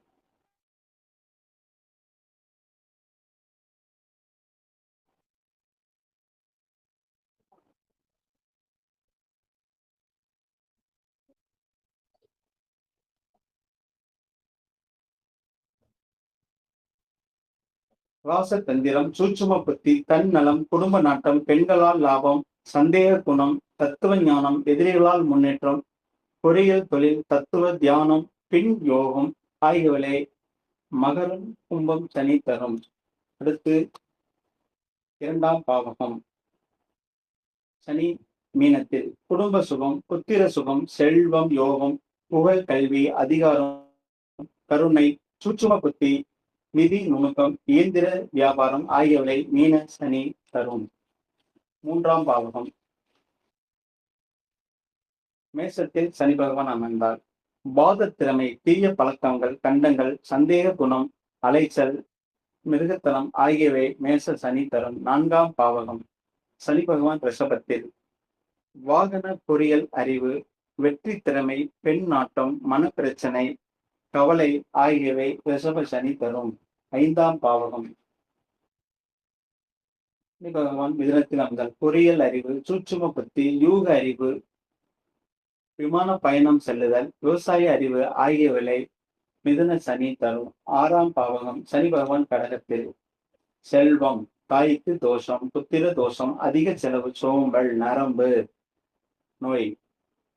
ராசதந்திரம், சூட்சும புத்தி, தன்னலம், குடும்ப நாட்டம், பெண்களால் லாபம், சந்தேக குணம், தத்துவ ஞானம், எதிரிகளால் முன்னேற்றம், பொறியியல் தொழில், தத்துவ தியானம், பின் யோகம் ஆகியவை மகரம் கும்பம் சனி தரும். அடுத்து 2ஆம் பாவகம் சனி மீனத்தில் குடும்ப சுகம், புத்திர சுகம், செல்வம், யோகம், புகழ், கல்வி, அதிகாரம், கருணை, சூட்சும புத்தி, நிதி நுணுக்கம், இயந்திர வியாபாரம் ஆகியவை மீன சனி தரும். 3ஆம் பாவகம் மேசத்தில் சனி பகவான் அமர்ந்தார். வாத திறமை, தீய பழக்கங்கள், கண்டங்கள், சந்தேக குணம், அலைச்சல், மிருகத்தனம் ஆகியவை மேச சனி தரும். 4ஆம் பாவகம் சனி பகவான் ரிஷபத்தில் வாகன பொறியியல் அறிவு, வெற்றி திறமை, பெண் நாட்டம், மனப்பிரச்சனை, கவலை ஆகியவை ரிஷப சனி தரும். 5ஆம் பாவகம் சனி பகவான் மிதுனத்தில் அமர்ந்தார். பொறியியல் அறிவு, சூட்சும புத்தி, யூக அறிவு, விமான பயணம் செல்லுதல், விவசாய அறிவு ஆகியவை மிதுன சனி தரும். 6ஆம் பாவகம் சனி பகவான் கடகத்தில் செல்வம், தாய்க்கு தோஷம், புத்திர தோஷம், அதிக செலவு, சோம்பல், நரம்பு நோய்,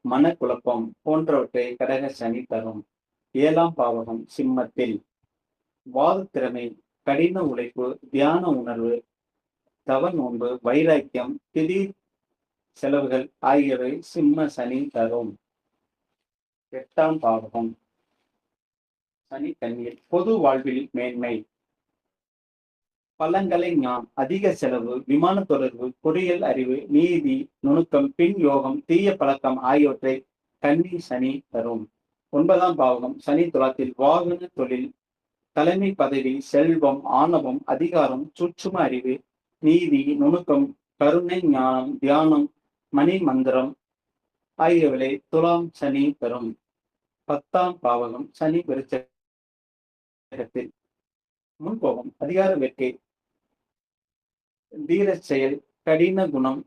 மனக்குழப்பம் போன்றவற்றை கடக சனி தரும். 7ஆம் பாவகம் சிம்மத்தில் வாத திறமை, கடின உழைப்பு, தியான உணர்வு, தவ நோன்பு, வைராக்கியம், திடீர் செலவுகள் ஆகியவை சிம்ம சனி தரும். 8ஆம் பாவகம் சனி கன்னியில் பொது வாழ்வில் மேன்மை, பழங்கலை ஞானம், அதிக செலவு, விமான தொடர்பு, பொறியியல் அறிவு, நீதி, நுணுக்கம், பின் யோகம், தீய பழக்கம் ஆகியவற்றை கன்னி சனி தரும். 9ஆம் பாவகம் சனி துலாத்தில் வாகன தொழில், தலைமை பதவி, செல்வம், ஆணவம், அதிகாரம், சூட்சும அறிவு, நீதி, நுணுக்கம், கருணை, ஞானம், தியானம், மணி மந்திரம் ஆகியவை துலாம் சனி தரும். 10ஆம் பாவகம் சனி விருச்சகத்தில் முன்போகம், அதிகார வேட்கை, தீர செயல், கடின குணம்,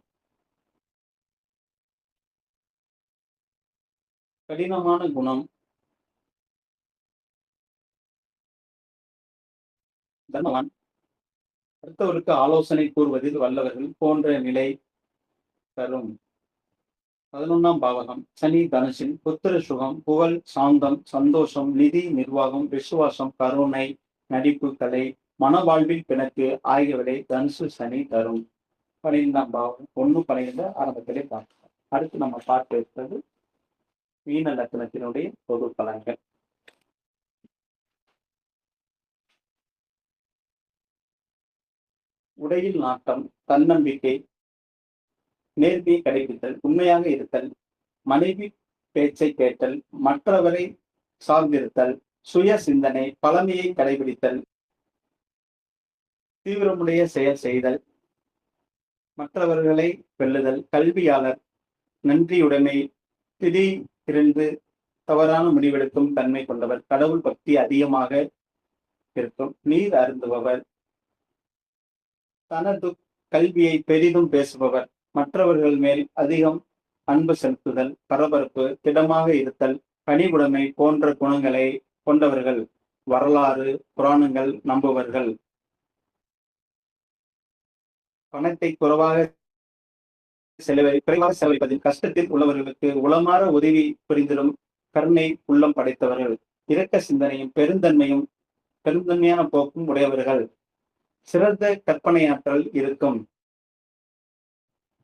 கடினமான குணம், தர்மவான், அடுத்தவருக்கு ஆலோசனை கூறுவதில் வல்லவர்கள் போன்ற நிலை தரும். 11ஆம் பாவகம் சனி தனுசில் புத்திர சுகம், புகழ், சாந்தம், சந்தோஷம், நிதி, நிர்வாகம், விசுவாசம், கருணை, நடிப்பு, கலை, மனவாழ்வில் பிணக்கு ஆகியவை தனுசு சனி தரும். 12ஆம் பாவகம் 1-12 ஆரம்பத்திலே பார்க்கலாம். அடுத்து நம்ம பார்க்க இருக்கிறது மீன லக்னத்தினுடைய பொது பலன்கள். உடையில் நாட்டம், தன்னம்பிக்கை, நேர்மையை கடைபிடித்தல், உண்மையாக இருத்தல், மனைவி பேச்சை கேட்டல், மற்றவரை சார்ந்திருத்தல், சுய சிந்தனை, பழமையை கடைபிடித்தல், தீவிரமுடைய செயல் செய்தல், மற்றவர்களை வெல்லுதல், கல்வியாளர், நன்றியுடைமை, திடீரென்று தவறான முடிவெடுக்கும் தன்மை கொண்டவர், கடவுள் பக்தி அதிகமாக இருக்கும், நீர் அருந்துபவர், தனது கல்வியை பெரிதும் பேசுபவர், மற்றவர்கள் மேல் அதிகம் அன்பு செலுத்துதல், பரபரப்பு, திடமாக இருத்தல், பணிவுடைமை போன்ற குணங்களை கொண்டவர்கள், வரலாறு, புராணங்கள் நம்புவர்கள், பணத்தை குறைவாக செலவழிப்பதில் கஷ்டத்தில் உள்ளவர்களுக்கு உளமாற உதவி புரிந்திடும் கருணை உள்ளம் படைத்தவர்கள், இரக்க சிந்தனையும் பெருந்தன்மையான போக்கும் உடையவர்கள், சிறந்த கற்பனையாற்றல் இருக்கும்,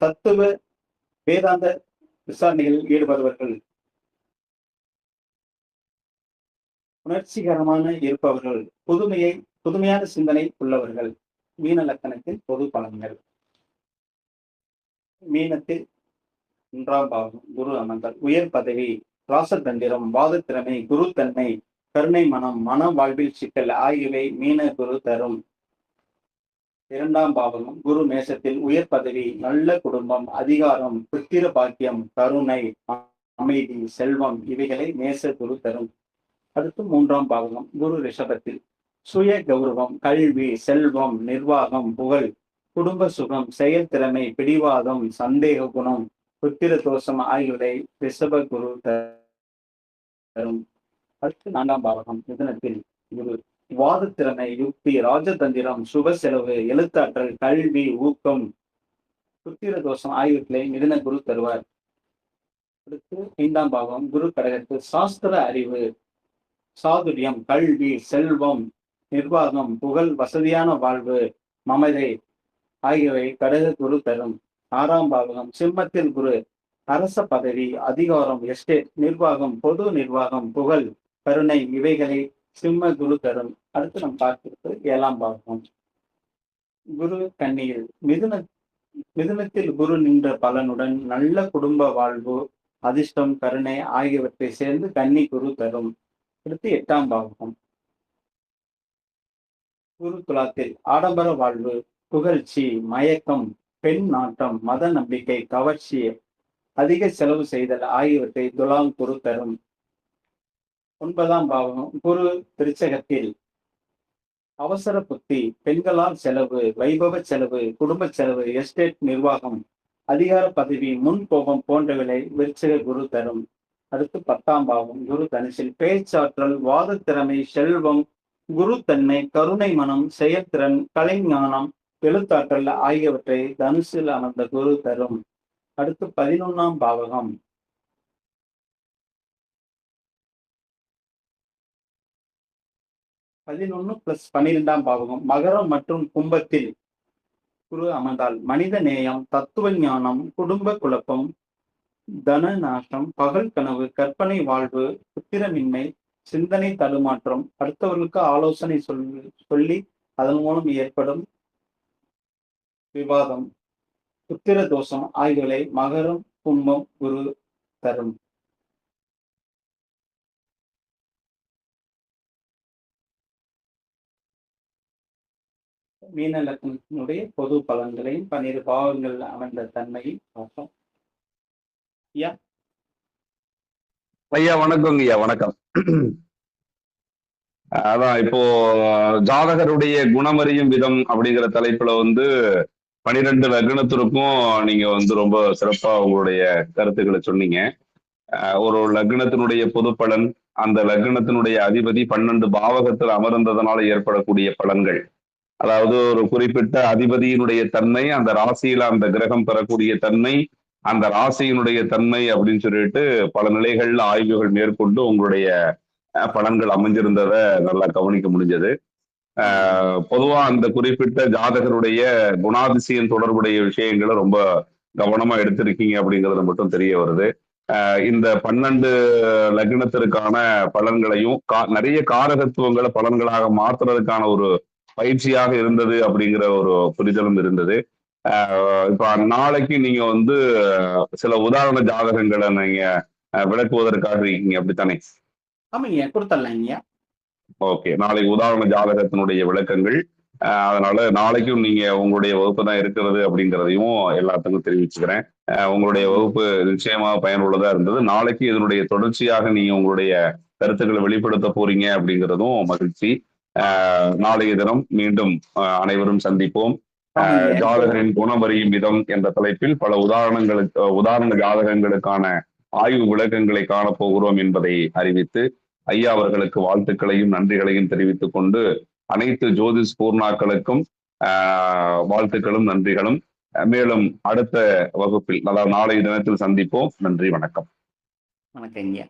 தத்துவ வேதாந்த விசாரணைகளில் ஈடுபடுபவர்கள், உணர்ச்சிகரமான இருப்பவர்கள், புதுமையான சிந்தனை உள்ளவர்கள். மீன லக்கணத்தின் பொது பலன்கள். மீனத்தில் 1ஆம் பாவம் குரு அமர்ந்தல், உயர் பதவி, ராசதந்திரம், வாதத்திறமை, குருத்தன்மை, கருணை மனம், மன வாழ்வில் சிக்கல் ஆகியவை மீன குரு தரும். 2ஆம் பாவகம் குரு மேசத்தில் உயர் பதவி, நல்ல குடும்பம், அதிகாரம், புத்திர பாக்கியம், கருணை, அமைதி, செல்வம் இவைகளை மேச குரு தரும். அடுத்து 3ஆம் பாவகம் குரு ரிஷபத்தில் சுய கௌரவம், கல்வி, செல்வம், நிர்வாகம், புகழ், குடும்ப சுகம், செயல்திறமை, பிடிவாதம், சந்தேக குணம், புத்திர தோஷம் ஆகியவை ரிஷப குரு தரும். அடுத்து 4ஆம் பாவகம் மிதுனத்தில் குரு வாதத்திறமை, யுக்தி, ராஜதந்திரம், சுப செலவு, எழுத்தாற்றல், கல்வி, ஊக்கம், புத்திர தோஷம் ஆகியவற்றை மிதுன குரு தருவார். அடுத்து 5ஆம் பாவம் குரு கடகத்தில் சாஸ்திர அறிவு, சாதுரியம், கல்வி, செல்வம், நிர்வாகம், புகழ், வசதியான வாழ்வு, மமதை ஆகியவை கடக குரு தரும். 6ஆம் பாவகம் சிம்மத்தில் குரு அரச பதவி, அதிகாரம், எஸ்டேட், நிர்வாகம், பொது நிர்வாகம், புகழ், கருணை இவைகளை சிம்ம குரு தரும். அடுத்து நாம் பார்க்கிறது 7ஆம் பாவகம் குரு கன்னியில் மிதுனத்தில் குரு நின்ற பலனுடன் நல்ல குடும்ப வாழ்வு, அதிர்ஷ்டம், கருணை ஆகியவற்றை சேர்ந்து கன்னி குரு தரும். அடுத்து 8ஆம் பாவகம் குரு துலாத்தில் ஆடம்பர வாழ்வு, புகழ்ச்சி, மயக்கம், பெண் நாட்டம், மத நம்பிக்கை, கவர்ச்சி, அதிக செலவு செய்தல் ஆகியவற்றை துலாம் குரு தரும். 9ஆம் பாவகம் குரு திருச்சகத்தில் அவசர புத்தி, பெண்களால் செலவு, வைபவ செலவு, குடும்ப செலவு, எஸ்டேட், நிர்வாகம், அதிகார பதவி, முன் கோபம் போன்றவை விருச்சிக குரு தரும். அடுத்து 10ஆம் பாவம் குரு தனுசில் பேச்சாற்றல், வாதத்திறமை, செல்வம், குருத்தன்மை, கருணை மனம், செயல்திறன், கலைஞானம், எழுத்தாற்றல் ஆகியவற்றை தனுசில் அமர்ந்த குரு தரும். அடுத்து 11ஆம் பாவகம் 11+12ஆம் பாவகம் மகரம் மற்றும் கும்பத்தில் குரு அமர்ந்தால் மனித நேயம், தத்துவ ஞானம், குடும்ப குழப்பம், தன நாசம், பகல் கனவு, கற்பனை வாழ்வு, புத்திரமின்மை, சிந்தனை தடுமாற்றம், அடுத்தவர்களுக்கு ஆலோசனை சொல்லி அதன் மூலம் ஏற்படும் விவாதம், புத்திர தோஷம் ஆகியவை மகரம், கும்பம், குரு தரும். மீன லக்னத்தினுடைய பொது பலன்களையும் 12 பாவங்கள் அமைந்த தன்மையும் பார்த்தோம். ஐயா ஐயா வணக்கங்க ஐயா, வணக்கம். அதான் இப்போ ஜாதகருடைய குணமறியும் விதம் அப்படிங்கிற தலைப்புல 12 லக்னத்திற்கும் நீங்க ரொம்ப சிறப்பா உங்களுடைய கருத்துக்களை சொன்னீங்க. ஒரு லக்னத்தினுடைய பொது பலன், அந்த லக்னத்தினுடைய அதிபதி 12 பாவகத்தில் அமர்ந்ததனால ஏற்படக்கூடிய பலன்கள், அதாவது ஒரு குறிப்பிட்ட அதிபதியினுடைய தன்மை, அந்த ராசியில அந்த கிரகம் பெறக்கூடிய தன்மை, அந்த ராசியினுடைய தன்மை அப்படின்னு சொல்லிட்டு பல நிலைகள்ல ஆய்வுகள் மேற்கொண்டு உங்களுடைய பலன்கள் அமைஞ்சிருந்ததை நல்லா கவனிக்க முடிஞ்சது. பொதுவா அந்த குறிப்பிட்ட ஜாதகருடைய குணாதிசயம் தொடர்புடைய விஷயங்களை ரொம்ப கவனமா எடுத்திருக்கீங்க அப்படிங்கிறது மட்டும் தெரிய வருது. இந்த 12 லக்னத்திற்கான பலன்களையும் நிறைய காரகத்துவங்களை பலன்களாக மாற்றுறதுக்கான ஒரு பயிற்சியாக இருந்தது அப்படிங்கிற ஒரு புரிதலும் இருந்தது. இப்ப நாளைக்கு நீங்க சில உதாரண ஜாதகங்களை நீங்க விளக்குவதற்காக இருக்கீங்க, அப்படித்தானே? ஆமாங்க, கொடுத்துடலாங்க. ஓகே, நாளைக்கு உதாரண ஜாதகத்தினுடைய விளக்கங்கள். அதனால நாளைக்கும் நீங்க உங்களுடைய வகுப்பு தான் இருக்கிறது அப்படிங்கிறதையும் எல்லாத்துக்கும் தெரிவிச்சுக்கிறேன். உங்களுடைய வகுப்பு நிச்சயமாக பயனுள்ளதா இருந்தது. நாளைக்கு இதனுடைய தொடர்ச்சியாக நீங்க உங்களுடைய கருத்துக்களை வெளிப்படுத்த போறீங்க அப்படிங்கிறதும் மகிழ்ச்சி. நாளைய தினம் மீண்டும் அனைவரும் சந்திப்போம். ஜாதகரின் குணமறியும் விதம் என்ற தலைப்பில் பல உதாரண ஜாதகங்களுக்கான ஆய்வு விளக்கங்களை காணப்போகிறோம் என்பதை அறிவித்து ஐயா அவர்களுக்கு வாழ்த்துக்களையும் நன்றிகளையும் தெரிவித்துக் கொண்டு அனைத்து ஜோதிஷ் பூர்ணாக்களுக்கும் வாழ்த்துக்களும் நன்றிகளும். மேலும் அடுத்த வகுப்பில், அதாவது நாளைய தினத்தில் சந்திப்போம். நன்றி, வணக்கம். வணக்கம் ஐயா.